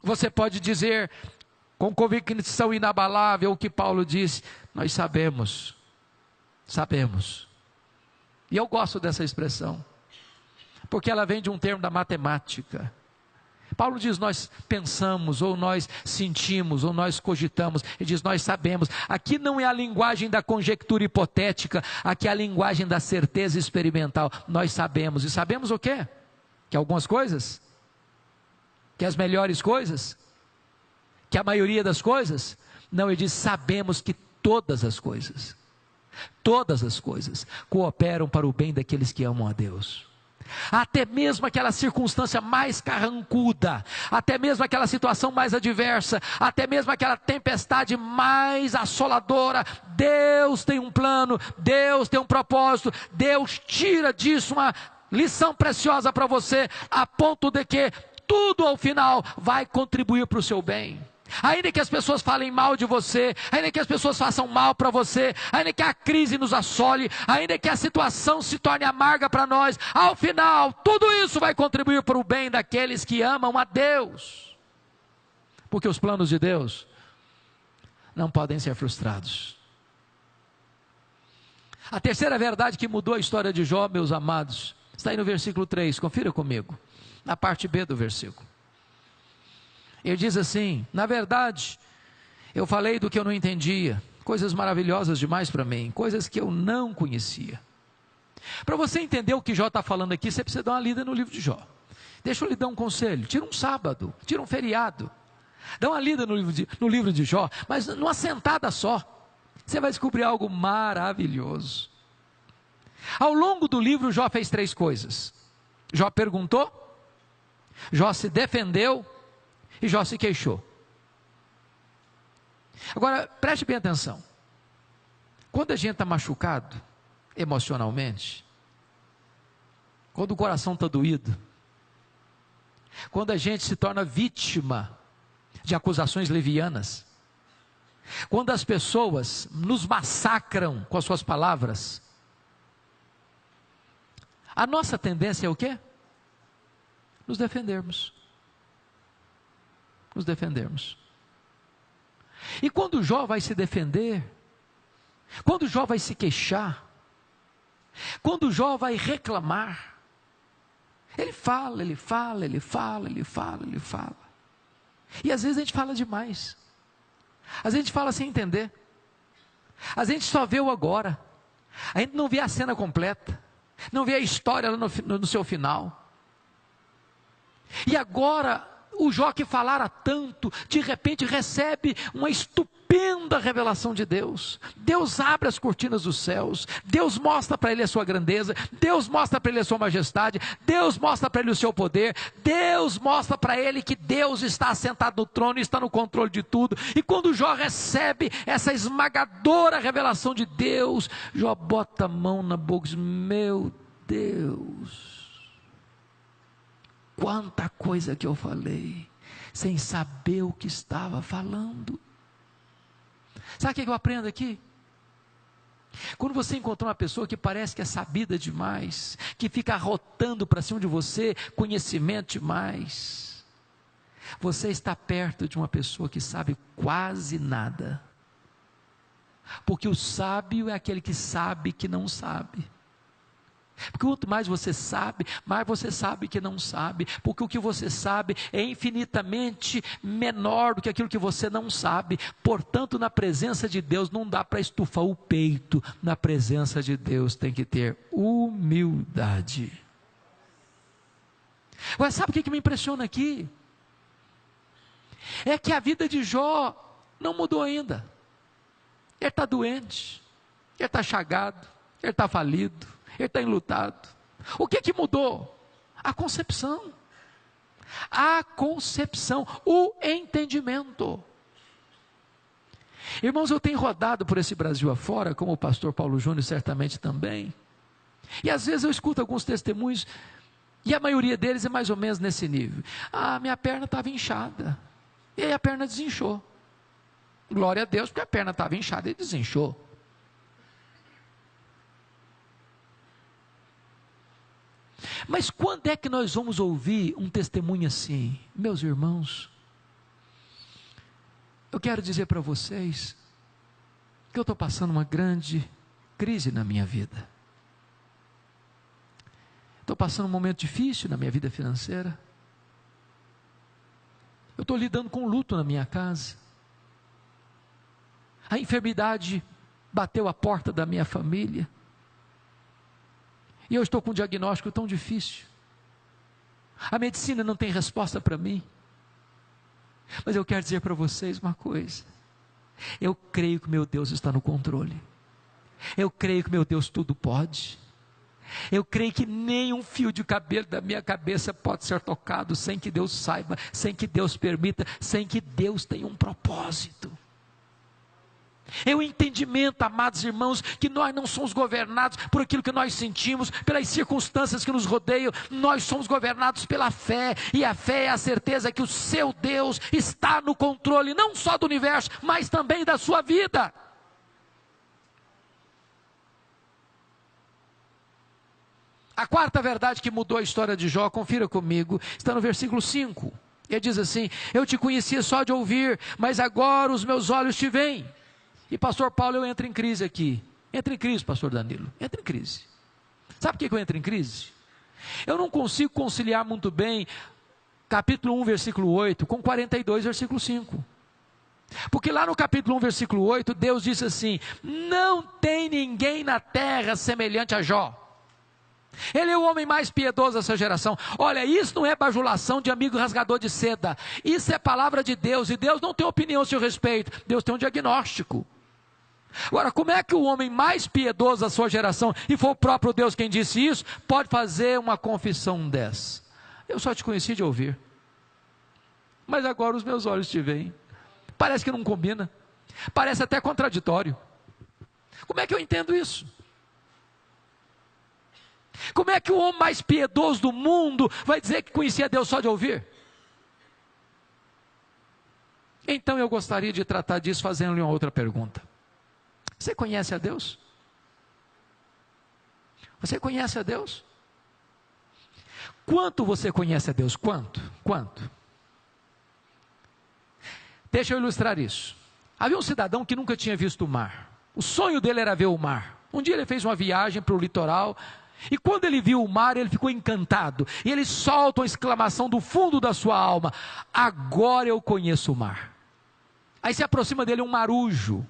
Você pode dizer com convicção inabalável o que Paulo disse: nós sabemos. E eu gosto dessa expressão, porque ela vem de um termo da matemática. Paulo diz: nós pensamos, ou nós sentimos, ou nós cogitamos. Ele diz: nós sabemos. Aqui não é a linguagem da conjectura hipotética, aqui é a linguagem da certeza experimental. Nós sabemos. E sabemos o quê? Que algumas coisas, que as melhores coisas, que a maioria das coisas. Não, ele diz: sabemos que todas as coisas cooperam para o bem daqueles que amam a Deus. Até mesmo aquela circunstância mais carrancuda, até mesmo aquela situação mais adversa, até mesmo aquela tempestade mais assoladora, Deus tem um plano, Deus tem um propósito, Deus tira disso uma lição preciosa para você, a ponto de que tudo ao final vai contribuir para o seu bem. Ainda que as pessoas falem mal de você, ainda que as pessoas façam mal para você, ainda que a crise nos assole, ainda que a situação se torne amarga para nós, ao final, tudo isso vai contribuir para o bem daqueles que amam a Deus. Porque os planos de Deus não podem ser frustrados. A terceira verdade que mudou a história de Jó, meus amados, está aí no versículo 3, confira comigo, na parte B do versículo. Ele diz assim: na verdade, eu falei do que eu não entendia, coisas maravilhosas demais para mim, coisas que eu não conhecia. Para você entender o que Jó está falando aqui, você precisa dar uma lida no livro de Jó. Deixa eu lhe dar um conselho: tira um sábado, tira um feriado, dá uma lida no livro de Jó, mas numa sentada só, você vai descobrir algo maravilhoso. Ao longo do livro, Jó fez 3 coisas: Jó perguntou, Jó se defendeu e Jó se queixou. Agora, preste bem atenção. Quando a gente está machucado emocionalmente, quando o coração está doído, quando a gente se torna vítima de acusações levianas, quando as pessoas nos massacram com as suas palavras, a nossa tendência é o quê? Nos defendermos. E quando Jó vai se defender, quando Jó vai se queixar, quando Jó vai reclamar, ele fala. E às vezes a gente fala demais, às vezes a gente fala sem entender, às vezes a gente só vê o agora, A gente não vê a cena completa, não vê a história no seu final. E agora, o Jó que falara tanto, de repente recebe uma estupenda revelação de Deus. Deus abre as cortinas dos céus, Deus mostra para ele a sua grandeza, Deus mostra para ele a sua majestade, Deus mostra para ele o seu poder, Deus mostra para ele que Deus está assentado no trono e está no controle de tudo. E quando Jó recebe essa esmagadora revelação de Deus, Jó bota a mão na boca e diz: meu Deus, quanta coisa que eu falei, sem saber o que estava falando. Sabe o que eu aprendo aqui? Quando você encontra uma pessoa que parece que é sabida demais, que fica arrotando para cima de você conhecimento demais, você está perto de uma pessoa que sabe quase nada. Porque o sábio é aquele que sabe que não sabe. Porque quanto mais você sabe que não sabe, porque o que você sabe é infinitamente menor do que aquilo que você não sabe. Portanto, na presença de Deus não dá para estufar o peito, na presença de Deus tem que ter humildade. Mas sabe o que me impressiona aqui? É que a vida de Jó não mudou ainda. Ele está doente, ele está chagado, ele está falido, ele está enlutado. O que mudou? A concepção. A concepção, o entendimento. Irmãos, eu tenho rodado por esse Brasil afora, como o pastor Paulo Júnior certamente também. E às vezes eu escuto alguns testemunhos, e a maioria deles é mais ou menos nesse nível. Minha perna estava inchada, e aí a perna desinchou. Glória a Deus, porque a perna estava inchada e desinchou. Mas quando é que nós vamos ouvir um testemunho assim? Meus irmãos, eu quero dizer para vocês que eu estou passando uma grande crise na minha vida. Estou passando um momento difícil na minha vida financeira. Eu estou lidando com luto na minha casa. A enfermidade bateu a porta da minha família. E eu estou com um diagnóstico tão difícil. A medicina não tem resposta para mim. Mas eu quero dizer para vocês uma coisa. Eu creio que meu Deus está no controle. Eu creio que meu Deus tudo pode. Eu creio que nem um fio de cabelo da minha cabeça pode ser tocado sem que Deus saiba, sem que Deus permita, sem que Deus tenha um propósito. É o entendimento, amados irmãos, que nós não somos governados por aquilo que nós sentimos, pelas circunstâncias que nos rodeiam. Nós somos governados pela fé, e a fé é a certeza que o seu Deus está no controle, não só do universo, mas também da sua vida. A quarta verdade que mudou a história de Jó, confira comigo, está no versículo 5. Ele diz assim: eu te conhecia só de ouvir, mas agora os meus olhos te veem. E pastor Paulo, eu entro em crise aqui. Entra em crise, pastor Danilo, entra em crise. Sabe por que eu entro em crise? Eu não consigo conciliar muito bem capítulo 1, versículo 8, com 42, versículo 5. Porque lá no capítulo 1, versículo 8, Deus disse assim: não tem ninguém na terra semelhante a Jó. Ele é o homem mais piedoso dessa geração. Olha, isso não é bajulação de amigo rasgador de seda. Isso é palavra de Deus, e Deus não tem opinião a seu respeito. Deus tem um diagnóstico. Agora, como é que o homem mais piedoso da sua geração, e foi o próprio Deus quem disse isso, pode fazer uma confissão dessa? Eu só te conheci de ouvir, mas agora os meus olhos te veem. Parece que não combina, parece até contraditório. Como é que eu entendo isso? Como é que o homem mais piedoso do mundo vai dizer que conhecia Deus só de ouvir? Então eu gostaria de tratar disso fazendo-lhe uma outra pergunta. Você conhece a Deus? Você conhece a Deus? Quanto você conhece a Deus? Quanto? Deixa eu ilustrar isso. Havia um cidadão que nunca tinha visto o mar. O sonho dele era ver o mar. Um dia ele fez uma viagem para o litoral, e quando ele viu o mar, ele ficou encantado. E ele solta uma exclamação do fundo da sua alma: agora eu conheço o mar. Aí se aproxima dele um marujo,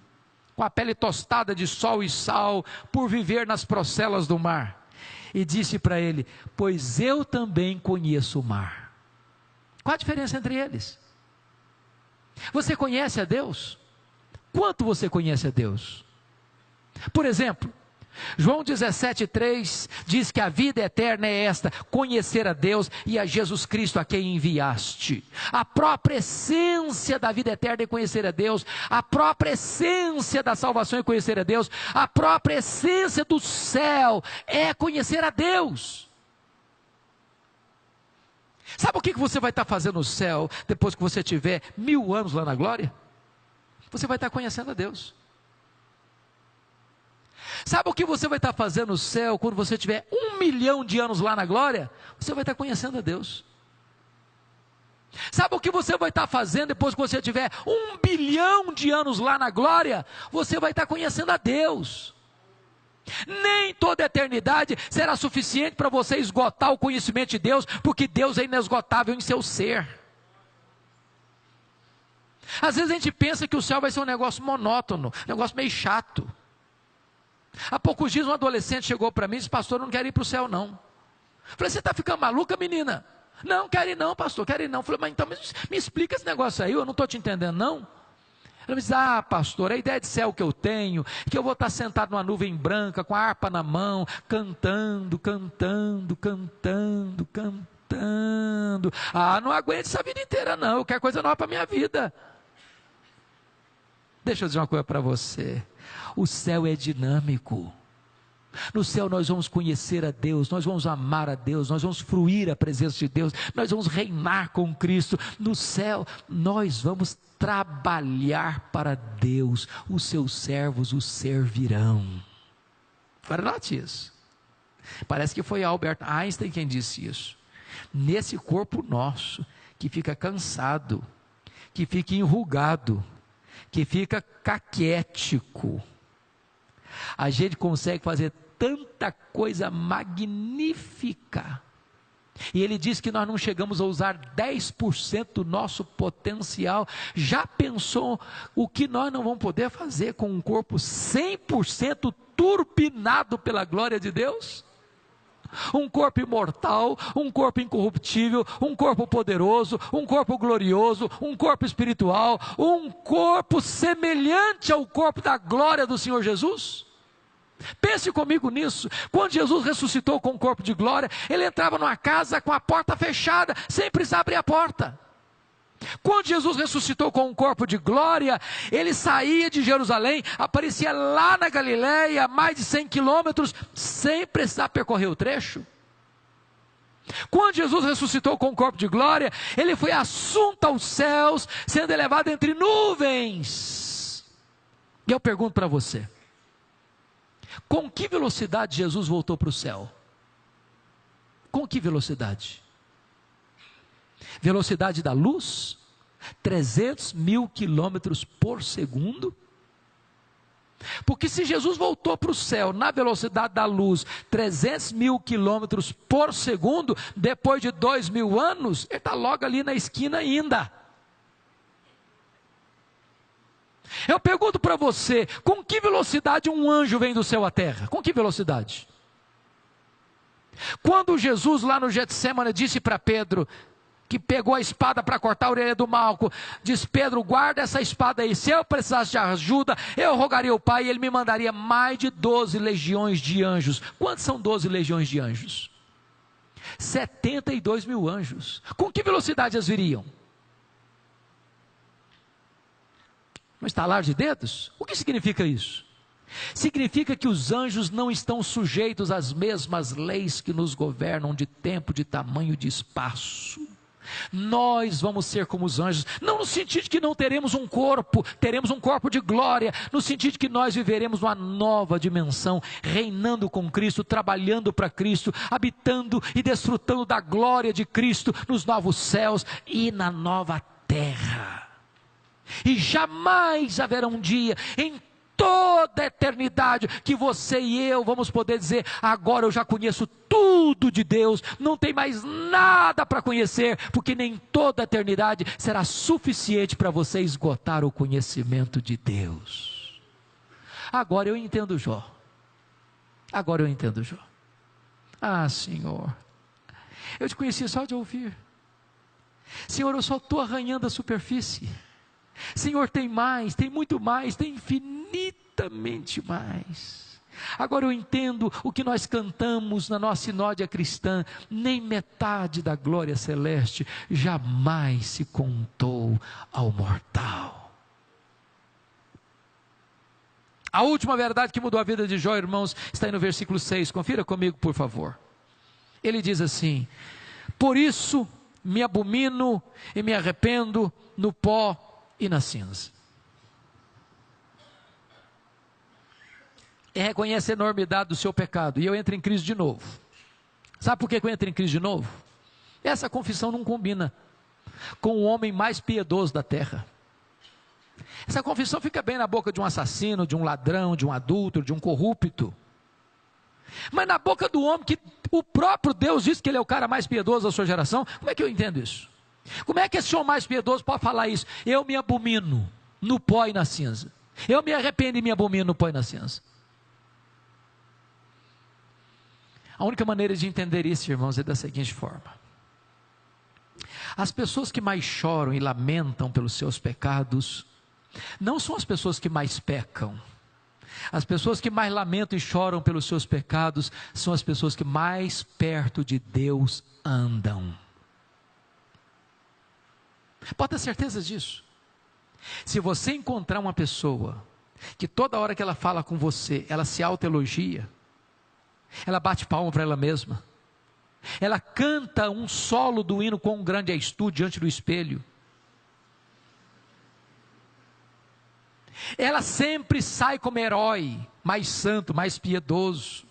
com a pele tostada de sol e sal, por viver nas procelas do mar. E disse para ele: pois eu também conheço o mar. Qual a diferença entre eles? Você conhece a Deus? Quanto você conhece a Deus? Por exemplo, João 17,3 diz que a vida eterna é esta: conhecer a Deus e a Jesus Cristo a quem enviaste. A própria essência da vida eterna é conhecer a Deus, a própria essência da salvação é conhecer a Deus, a própria essência do céu é conhecer a Deus. Sabe o que você vai estar fazendo no céu depois que você tiver 1000 anos lá na glória? Você vai estar conhecendo a Deus. Sabe o que você vai estar fazendo no céu quando você tiver 1 milhão de anos lá na glória? Você vai estar conhecendo a Deus. Sabe o que você vai estar fazendo depois que você tiver 1 bilhão de anos lá na glória? Você vai estar conhecendo a Deus. Nem toda a eternidade será suficiente para você esgotar o conhecimento de Deus, porque Deus é inesgotável em seu ser. Às vezes a gente pensa que o céu vai ser um negócio monótono, um negócio meio chato. Há poucos dias um adolescente chegou para mim e disse: pastor, eu não quero ir para o céu não. Eu falei: você está ficando maluca, menina? Não, quero ir não, pastor, quero ir não. Eu falei: mas então me explica esse negócio aí, eu não estou te entendendo não. Ela me disse: ah, pastor, a ideia de céu que eu tenho é que eu vou estar sentado numa nuvem branca, com a harpa na mão, cantando, cantando, cantando, cantando. Ah, não aguento essa vida inteira não, eu quero coisa nova para a minha vida. Deixa eu dizer uma coisa para você: o céu é dinâmico. No céu nós vamos conhecer a Deus, nós vamos amar a Deus, nós vamos fruir a presença de Deus, nós vamos reinar com Cristo. No céu nós vamos trabalhar para Deus, os seus servos o servirão. Agora note isso. Parece que foi Albert Einstein quem disse isso. Nesse corpo nosso, que fica cansado, que fica enrugado, que fica caquético, a gente consegue fazer tanta coisa magnífica. E ele diz que nós não chegamos a usar 10% do nosso potencial. Já pensou o que nós não vamos poder fazer com um corpo 100% turbinado pela glória de Deus? Um corpo imortal, um corpo incorruptível, um corpo poderoso, um corpo glorioso, um corpo espiritual, um corpo semelhante ao corpo da glória do Senhor Jesus. Pense comigo nisso. Quando Jesus ressuscitou com o corpo de glória, ele entrava numa casa com a porta fechada, sem precisar abrir a porta. Quando Jesus ressuscitou com um corpo de glória, ele saía de Jerusalém, aparecia lá na Galileia, mais de 100 quilômetros, sem precisar percorrer o trecho. Quando Jesus ressuscitou com o corpo de glória, ele foi assunto aos céus, sendo elevado entre nuvens. E eu pergunto para você: com que velocidade Jesus voltou para o céu? Com que velocidade? Velocidade da luz? 300 mil quilômetros por segundo? Porque se Jesus voltou para o céu na velocidade da luz, 300 mil quilômetros por segundo, depois de 2000 anos, ele está logo ali na esquina ainda. Eu pergunto para você: com que velocidade um anjo vem do céu à terra? Com que velocidade? Quando Jesus lá no Getsêmani disse para Pedro, que pegou a espada para cortar a orelha do Malco, diz: Pedro, guarda essa espada aí, se eu precisasse de ajuda, eu rogaria ao Pai e ele me mandaria mais de 12 legiões de anjos. Quantos são 12 legiões de anjos? 72 mil anjos. Com que velocidade eles viriam? No estalar de dedos? O que significa isso? Significa que os anjos não estão sujeitos às mesmas leis que nos governam, de tempo, de tamanho, de espaço. Nós vamos ser como os anjos, não no sentido de que não teremos um corpo, teremos um corpo de glória, no sentido de que nós viveremos uma nova dimensão, reinando com Cristo, trabalhando para Cristo, habitando e desfrutando da glória de Cristo nos novos céus e na nova terra. E jamais haverá um dia em toda a eternidade que você e eu vamos poder dizer: agora eu já conheço tudo de Deus, não tem mais nada para conhecer, porque nem toda a eternidade será suficiente para você esgotar o conhecimento de Deus. Agora eu entendo Jó. Agora eu entendo Jó. Ah, Senhor, eu te conheci só de ouvir. Senhor, eu só estou arranhando a superfície. Senhor, tem mais, tem muito mais, tem infinitamente mais. Agora eu entendo o que nós cantamos na nossa sinódia cristã: nem metade da glória celeste jamais se contou ao mortal. A última verdade que mudou a vida de Jó, irmãos, está aí no versículo 6, confira comigo por favor. Ele diz assim: por isso me abomino e me arrependo no pó e na cinza. Reconhece a enormidade do seu pecado, e eu entro em crise de novo. Sabe por que eu entro em crise de novo? Essa confissão não combina com o homem mais piedoso da terra. Essa confissão fica bem na boca de um assassino, de um ladrão, de um adúltero, de um corrupto. Mas na boca do homem que o próprio Deus diz que ele é o cara mais piedoso da sua geração, como é que eu entendo isso? Como é que esse homem mais piedoso pode falar isso? Eu me abomino no pó e na cinza. Eu me arrependo e me abomino no pó e na cinza. A única maneira de entender isso, irmãos, é da seguinte forma: as pessoas que mais choram e lamentam pelos seus pecados não são as pessoas que mais pecam. As pessoas que mais lamentam e choram pelos seus pecados são as pessoas que mais perto de Deus andam. Pode ter certeza disso. Se você encontrar uma pessoa que toda hora que ela fala com você, ela se autoelogia, ela bate palma para ela mesma, ela canta um solo do hino "Quão grande és tu" diante do espelho, ela sempre sai como herói, mais santo, mais piedoso,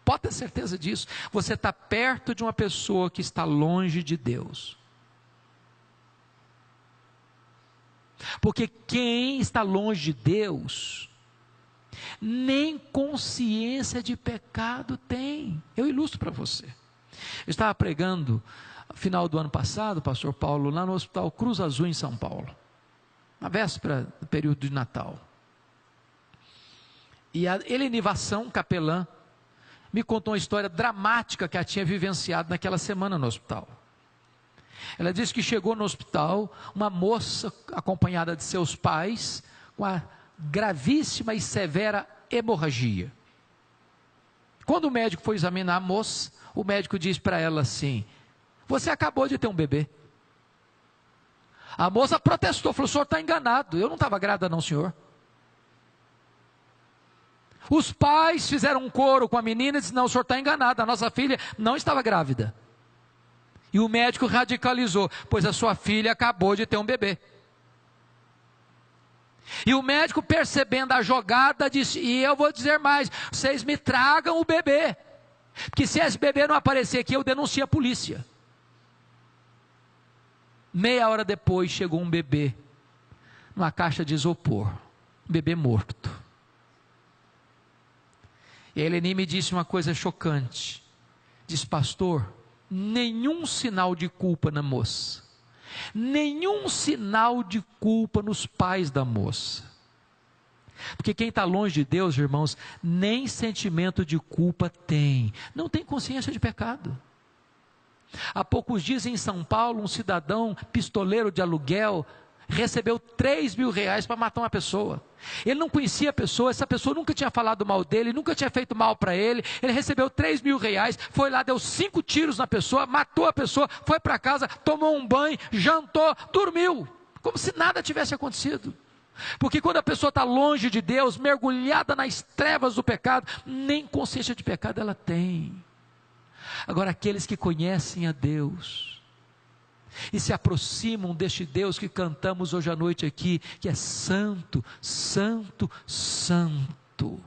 pode ter certeza disso. Você está perto de uma pessoa que está longe de Deus. Porque quem está longe de Deus, nem consciência de pecado tem. Eu ilustro para você. Eu estava pregando no final do ano passado, pastor Paulo, lá no Hospital Cruz Azul em São Paulo, na véspera do período de Natal. E a Helenivação, capelã, me contou uma história dramática que ela tinha vivenciado naquela semana no hospital. Ela disse que chegou no hospital uma moça acompanhada de seus pais com a gravíssima e severa hemorragia. Quando o médico foi examinar a moça, o médico disse para ela assim: você acabou de ter um bebê. A moça protestou, falou: o senhor está enganado, eu não estava grávida não, senhor. Os pais fizeram um coro com a menina e disseram: não, o senhor está enganado, a nossa filha não estava grávida. E o médico radicalizou: pois a sua filha acabou de ter um bebê. E o médico, percebendo a jogada, disse: e eu vou dizer mais, vocês me tragam o bebê, porque se esse bebê não aparecer aqui, eu denuncio a polícia. Meia hora depois chegou um bebê, numa caixa de isopor, um bebê morto. E a Eleni me disse uma coisa chocante, disse: pastor, nenhum sinal de culpa na moça, nenhum sinal de culpa nos pais da moça, porque quem está longe de Deus, irmãos, nem sentimento de culpa tem, não tem consciência de pecado. Há poucos dias em São Paulo, um cidadão pistoleiro de aluguel recebeu R$3.000 para matar uma pessoa. Ele não conhecia a pessoa, essa pessoa nunca tinha falado mal dele, nunca tinha feito mal para ele. Ele recebeu R$3.000, foi lá, deu 5 tiros na pessoa, matou a pessoa, foi para casa, tomou um banho, jantou, dormiu, como se nada tivesse acontecido. Porque quando a pessoa está longe de Deus, mergulhada nas trevas do pecado, nem consciência de pecado ela tem. Agora, aqueles que conhecem a Deus e se aproximam deste Deus que cantamos hoje à noite aqui, que é santo, santo, santo,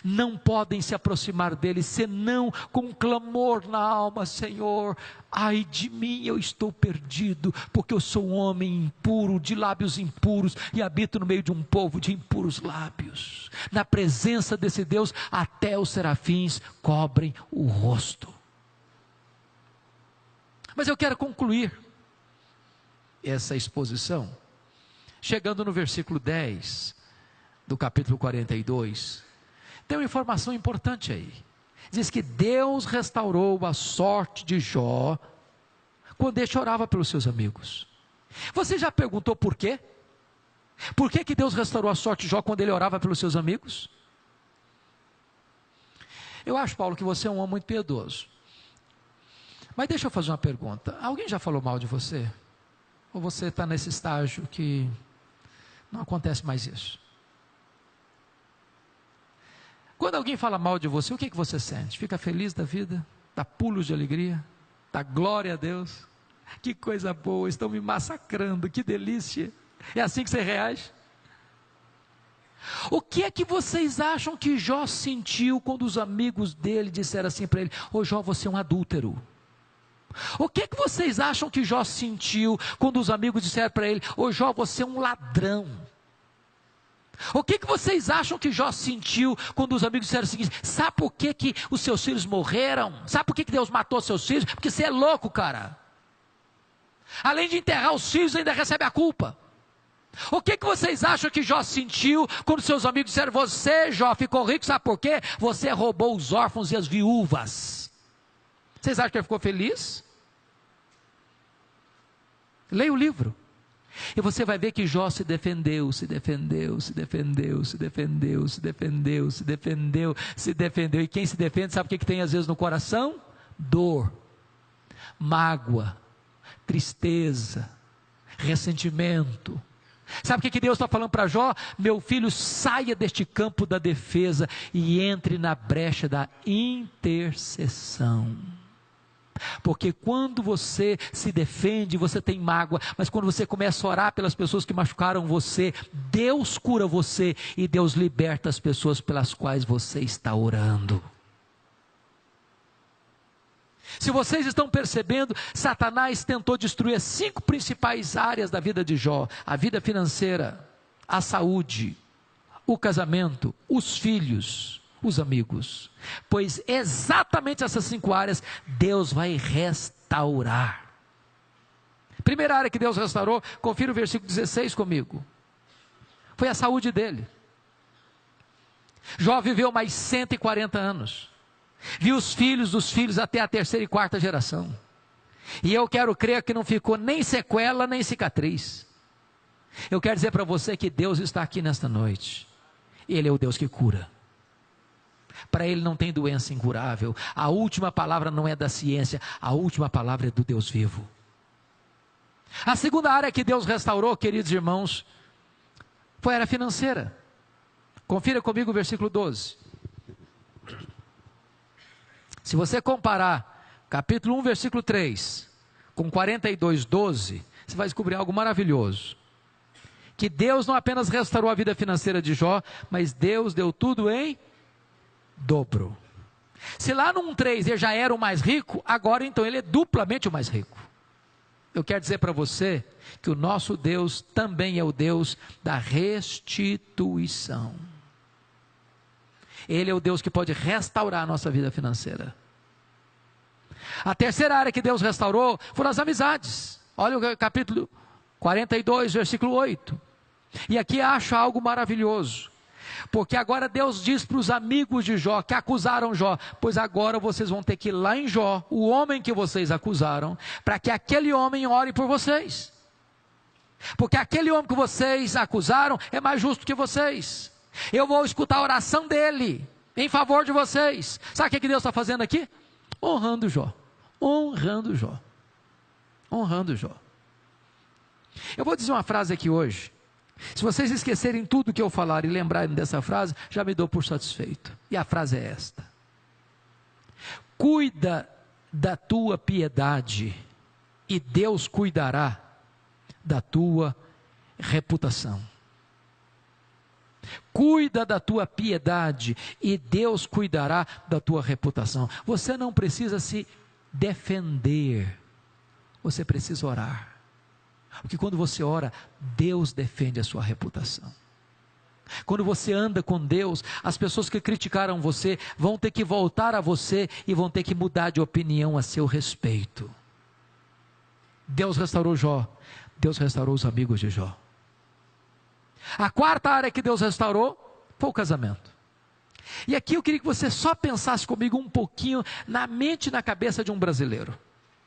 não podem se aproximar dele senão com um clamor na alma: Senhor, ai de mim, eu estou perdido, porque eu sou um homem impuro, de lábios impuros, e habito no meio de um povo de impuros lábios. Na presença desse Deus, até os serafins cobrem o rosto. Mas eu quero concluir essa exposição chegando no versículo 10 do capítulo 42, tem uma informação importante aí. Diz que Deus restaurou a sorte de Jó quando ele orava pelos seus amigos. Você já perguntou por quê? Por que Deus restaurou a sorte de Jó quando ele orava pelos seus amigos? Eu acho, Paulo, que você é um homem muito piedoso. Mas deixa eu fazer uma pergunta. Alguém já falou mal de você? Ou você está nesse estágio que não acontece mais isso? Quando alguém fala mal de você, o que você sente? Fica feliz da vida? Dá pulos de alegria? Dá glória a Deus? Que coisa boa, estão me massacrando, que delícia. É assim que você reage? O que é que vocês acham que Jó sentiu quando os amigos dele disseram assim para ele: ô Jó, você é um adúltero? O que é que vocês acham que Jó sentiu quando os amigos disseram para ele: ô Jó, você é um ladrão? O que é que vocês acham que Jó sentiu quando os amigos disseram o seguinte: sabe por que os seus filhos morreram? Sabe por que Deus matou seus filhos? Porque você é louco, cara. Além de enterrar os filhos, ainda recebe a culpa. O que vocês acham que Jó sentiu quando seus amigos disseram: você, Jó, ficou rico, sabe por quê? Você roubou os órfãos e as viúvas. Vocês acham que ele ficou feliz? Leia o livro. E você vai ver que Jó se defendeu. E quem se defende, sabe o que tem às vezes no coração? Dor, mágoa, tristeza, ressentimento. Sabe o que Deus está falando para Jó? Meu filho, saia deste campo da defesa e entre na brecha da intercessão. Porque quando você se defende, você tem mágoa, mas quando você começa a orar pelas pessoas que machucaram você, Deus cura você e Deus liberta as pessoas pelas quais você está orando. Se vocês estão percebendo, Satanás tentou destruir as 5 principais áreas da vida de Jó: a vida financeira, a saúde, o casamento, os filhos, os amigos. Pois exatamente essas 5 áreas Deus vai restaurar. Primeira área que Deus restaurou, confira o versículo 16 comigo, foi a saúde dele. Jó viveu mais 140 anos. Viu os filhos dos filhos até a 3ª e 4ª geração. E eu quero crer que não ficou nem sequela, nem cicatriz. Eu quero dizer para você que Deus está aqui nesta noite. Ele é o Deus que cura. Para Ele não tem doença incurável. A última palavra não é da ciência. A última palavra é do Deus vivo. A segunda área que Deus restaurou, queridos irmãos, foi a área financeira. Confira comigo o versículo 12. Se você comparar capítulo 1, versículo 3, com 42, 12, você vai descobrir algo maravilhoso. Que Deus não apenas restaurou a vida financeira de Jó, mas Deus deu tudo em dobro. Se lá no 1,3 ele já era o mais rico, agora então ele é duplamente o mais rico. Eu quero dizer para você que o nosso Deus também é o Deus da restituição. Ele é o Deus que pode restaurar a nossa vida financeira. A terceira área que Deus restaurou foram as amizades. Olha o capítulo 42, versículo 8. E aqui acho algo maravilhoso. Porque agora Deus diz para os amigos de Jó, que acusaram Jó: pois agora vocês vão ter que ir lá em Jó, o homem que vocês acusaram, para que aquele homem ore por vocês. Porque aquele homem que vocês acusaram é mais justo que vocês. Eu vou escutar a oração dele em favor de vocês. Sabe o que Deus está fazendo aqui? Honrando Jó. Honrando Jó. Honrando Jó. Eu vou dizer uma frase aqui hoje. Se vocês esquecerem tudo que eu falar e lembrarem dessa frase, já me dou por satisfeito. E a frase é esta: cuida da tua piedade e Deus cuidará da tua reputação. Cuida da tua piedade e Deus cuidará da tua reputação. Você não precisa se defender, você precisa orar. Porque quando você ora, Deus defende a sua reputação. Quando você anda com Deus, as pessoas que criticaram você vão ter que voltar a você e vão ter que mudar de opinião a seu respeito. Deus restaurou Jó, Deus restaurou os amigos de Jó. A quarta área que Deus restaurou foi o casamento. E aqui eu queria que você só pensasse comigo um pouquinho na mente e na cabeça de um brasileiro,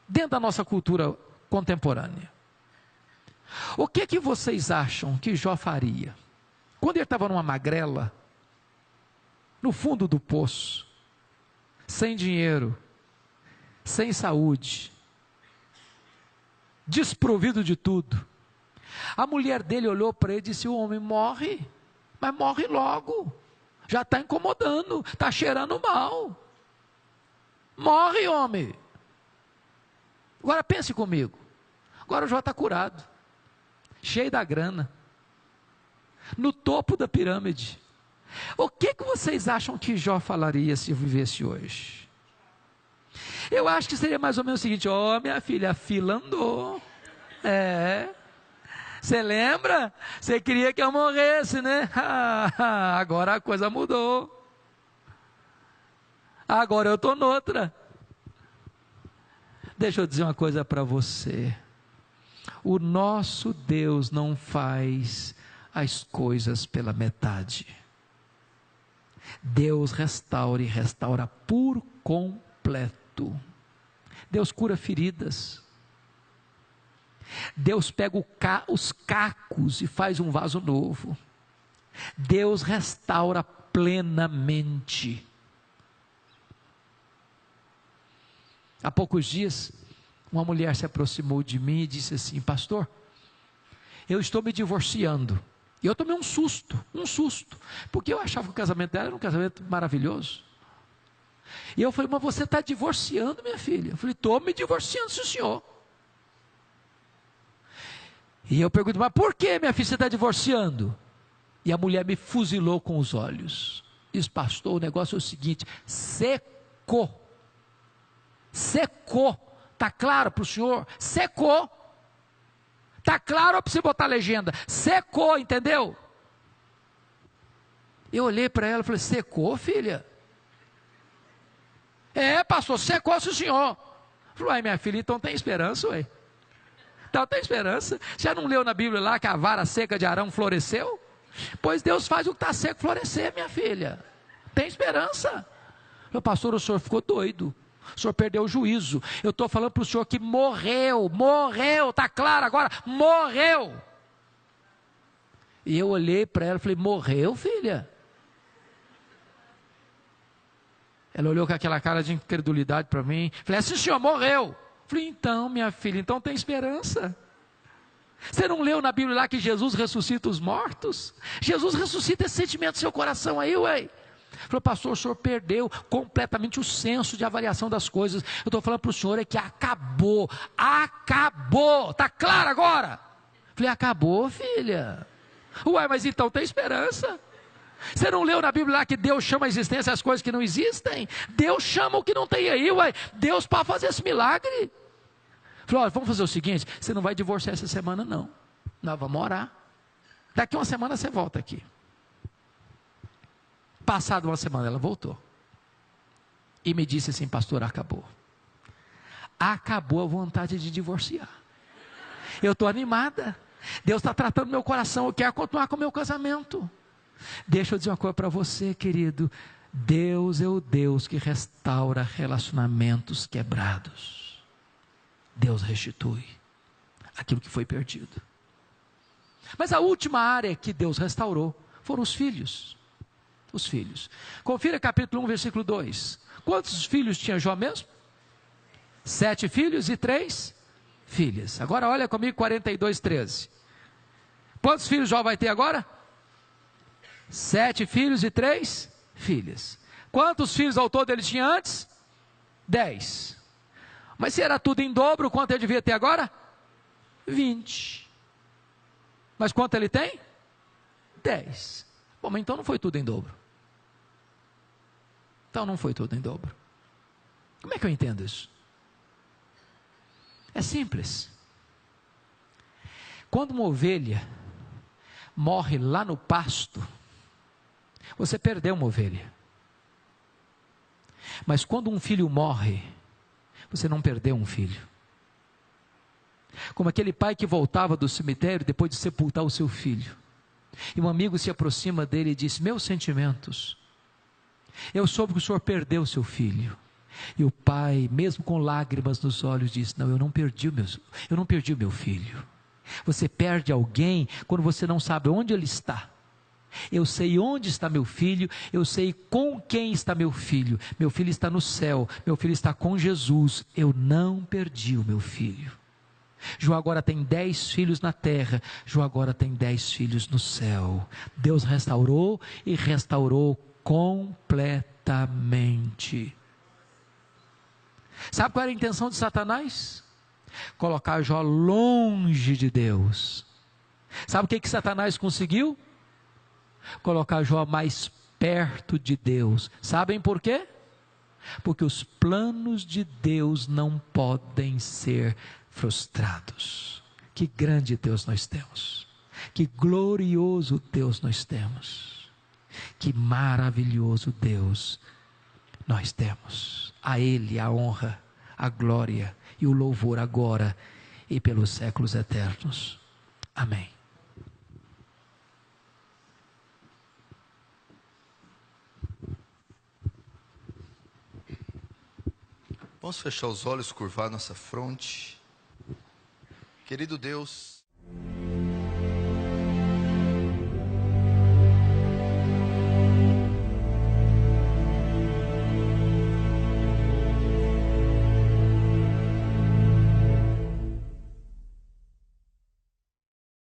dentro da nossa cultura contemporânea. O que vocês acham que Jó faria? Quando ele estava numa magrela, no fundo do poço, sem dinheiro, sem saúde, desprovido de tudo, a mulher dele olhou para ele e disse: o homem morre, mas morre logo, já está incomodando, está cheirando mal, morre, homem. Agora pense comigo, agora o Jó está curado, cheio da grana, no topo da pirâmide. O que vocês acham que Jó falaria se vivesse hoje? Eu acho que seria mais ou menos o seguinte: minha filha, a fila andou. Você lembra? Você queria que eu morresse, né? Agora a coisa mudou. Agora eu estou noutra. Deixa eu dizer uma coisa para você. O nosso Deus não faz as coisas pela metade. Deus restaura e restaura por completo. Deus cura feridas. Deus pega os cacos e faz um vaso novo. Deus restaura plenamente. Há poucos dias, uma mulher se aproximou de mim e disse assim: pastor, eu estou me divorciando. E eu tomei um susto, porque eu achava que o casamento dela era um casamento maravilhoso. E eu falei: mas você está divorciando, minha filha? Eu falei: estou me divorciando, sim, senhor. E eu pergunto: mas por que, minha filha, você está divorciando? E a mulher me fuzilou com os olhos. Diz: pastor, o negócio é o seguinte: secou. Está claro para o senhor? Secou. Está claro, ou precisa botar a legenda? Secou, entendeu? Eu olhei para ela e falei: secou, filha? Pastor, secou, sim, senhor. Falei: uai, minha filha, então tem esperança, ué. Então tem esperança. Já não leu na Bíblia lá que a vara seca de Arão floresceu? Pois Deus faz o que está seco florescer, minha filha. Tem esperança. Meu pastor, o senhor ficou doido. O senhor perdeu o juízo. Eu estou falando para o senhor que morreu, está claro agora, morreu. E eu olhei para ela e falei: morreu, filha? Ela olhou com aquela cara de incredulidade para mim. Falei: sim, senhor, morreu. Falei: então, minha filha, então tem esperança. Você não leu na Bíblia lá que Jesus ressuscita os mortos? Jesus ressuscita esse sentimento do seu coração aí, ué. Falei: pastor, o senhor perdeu completamente o senso de avaliação das coisas. Eu estou falando para o senhor que acabou, está claro agora? Falei: acabou, filha? Uai, mas então tem esperança. Você não leu na Bíblia lá que Deus chama a existência as coisas que não existem? Deus chama o que não tem aí, uai. Deus para fazer esse milagre. Falei: olha, vamos fazer o seguinte: você não vai divorciar essa semana não. Nós vamos orar. Daqui uma semana você volta aqui. Passada uma semana ela voltou. E me disse assim: pastor, acabou. Acabou a vontade de divorciar. Eu estou animada. Deus está tratando meu coração. Eu quero continuar com o meu casamento. Deixa eu dizer uma coisa para você, querido. Deus é o Deus que restaura relacionamentos quebrados. Deus restitui aquilo que foi perdido. Mas a última área que Deus restaurou foram os filhos. Os filhos. Confira capítulo 1, versículo 2. Quantos filhos tinha Jó mesmo? 7 filhos e 3 filhas. Agora olha comigo, 42, 13. Quantos filhos Jó vai ter agora? 7 filhos e 3 filhas. Quantos filhos ao todo ele tinha antes? 10. Mas se era tudo em dobro, quanto ele devia ter agora? 20. Mas quanto ele tem? 10. Bom, mas então não foi tudo em dobro. Então não foi tudo em dobro. Como é que eu entendo isso? É simples. Quando uma ovelha morre lá no pasto, você perdeu uma ovelha. Mas quando um filho morre, você não perdeu um filho. Como aquele pai que voltava do cemitério depois de sepultar o seu filho. E um amigo se aproxima dele e diz: meus sentimentos, eu soube que o senhor perdeu seu filho. E o pai, mesmo com lágrimas nos olhos, diz: não, eu não perdi o meu filho. Você perde alguém quando você não sabe onde ele está. Eu sei onde está meu filho, eu sei com quem está meu filho. Meu filho está no céu, meu filho está com Jesus. Eu não perdi o meu filho. João agora tem 10 filhos na terra, João agora tem 10 filhos no céu. Deus restaurou e restaurou completamente. Sabe qual era a intenção de Satanás? Colocar Jó longe de Deus. Sabe o que Satanás conseguiu? Colocar Jó mais perto de Deus. Sabem por quê? Porque os planos de Deus não podem ser frustrados. Que grande Deus nós temos. Que glorioso Deus nós temos. Que maravilhoso Deus nós temos. A Ele a honra, a glória e o louvor agora e pelos séculos eternos. Amém. Vamos fechar os olhos, curvar nossa fronte. Querido Deus,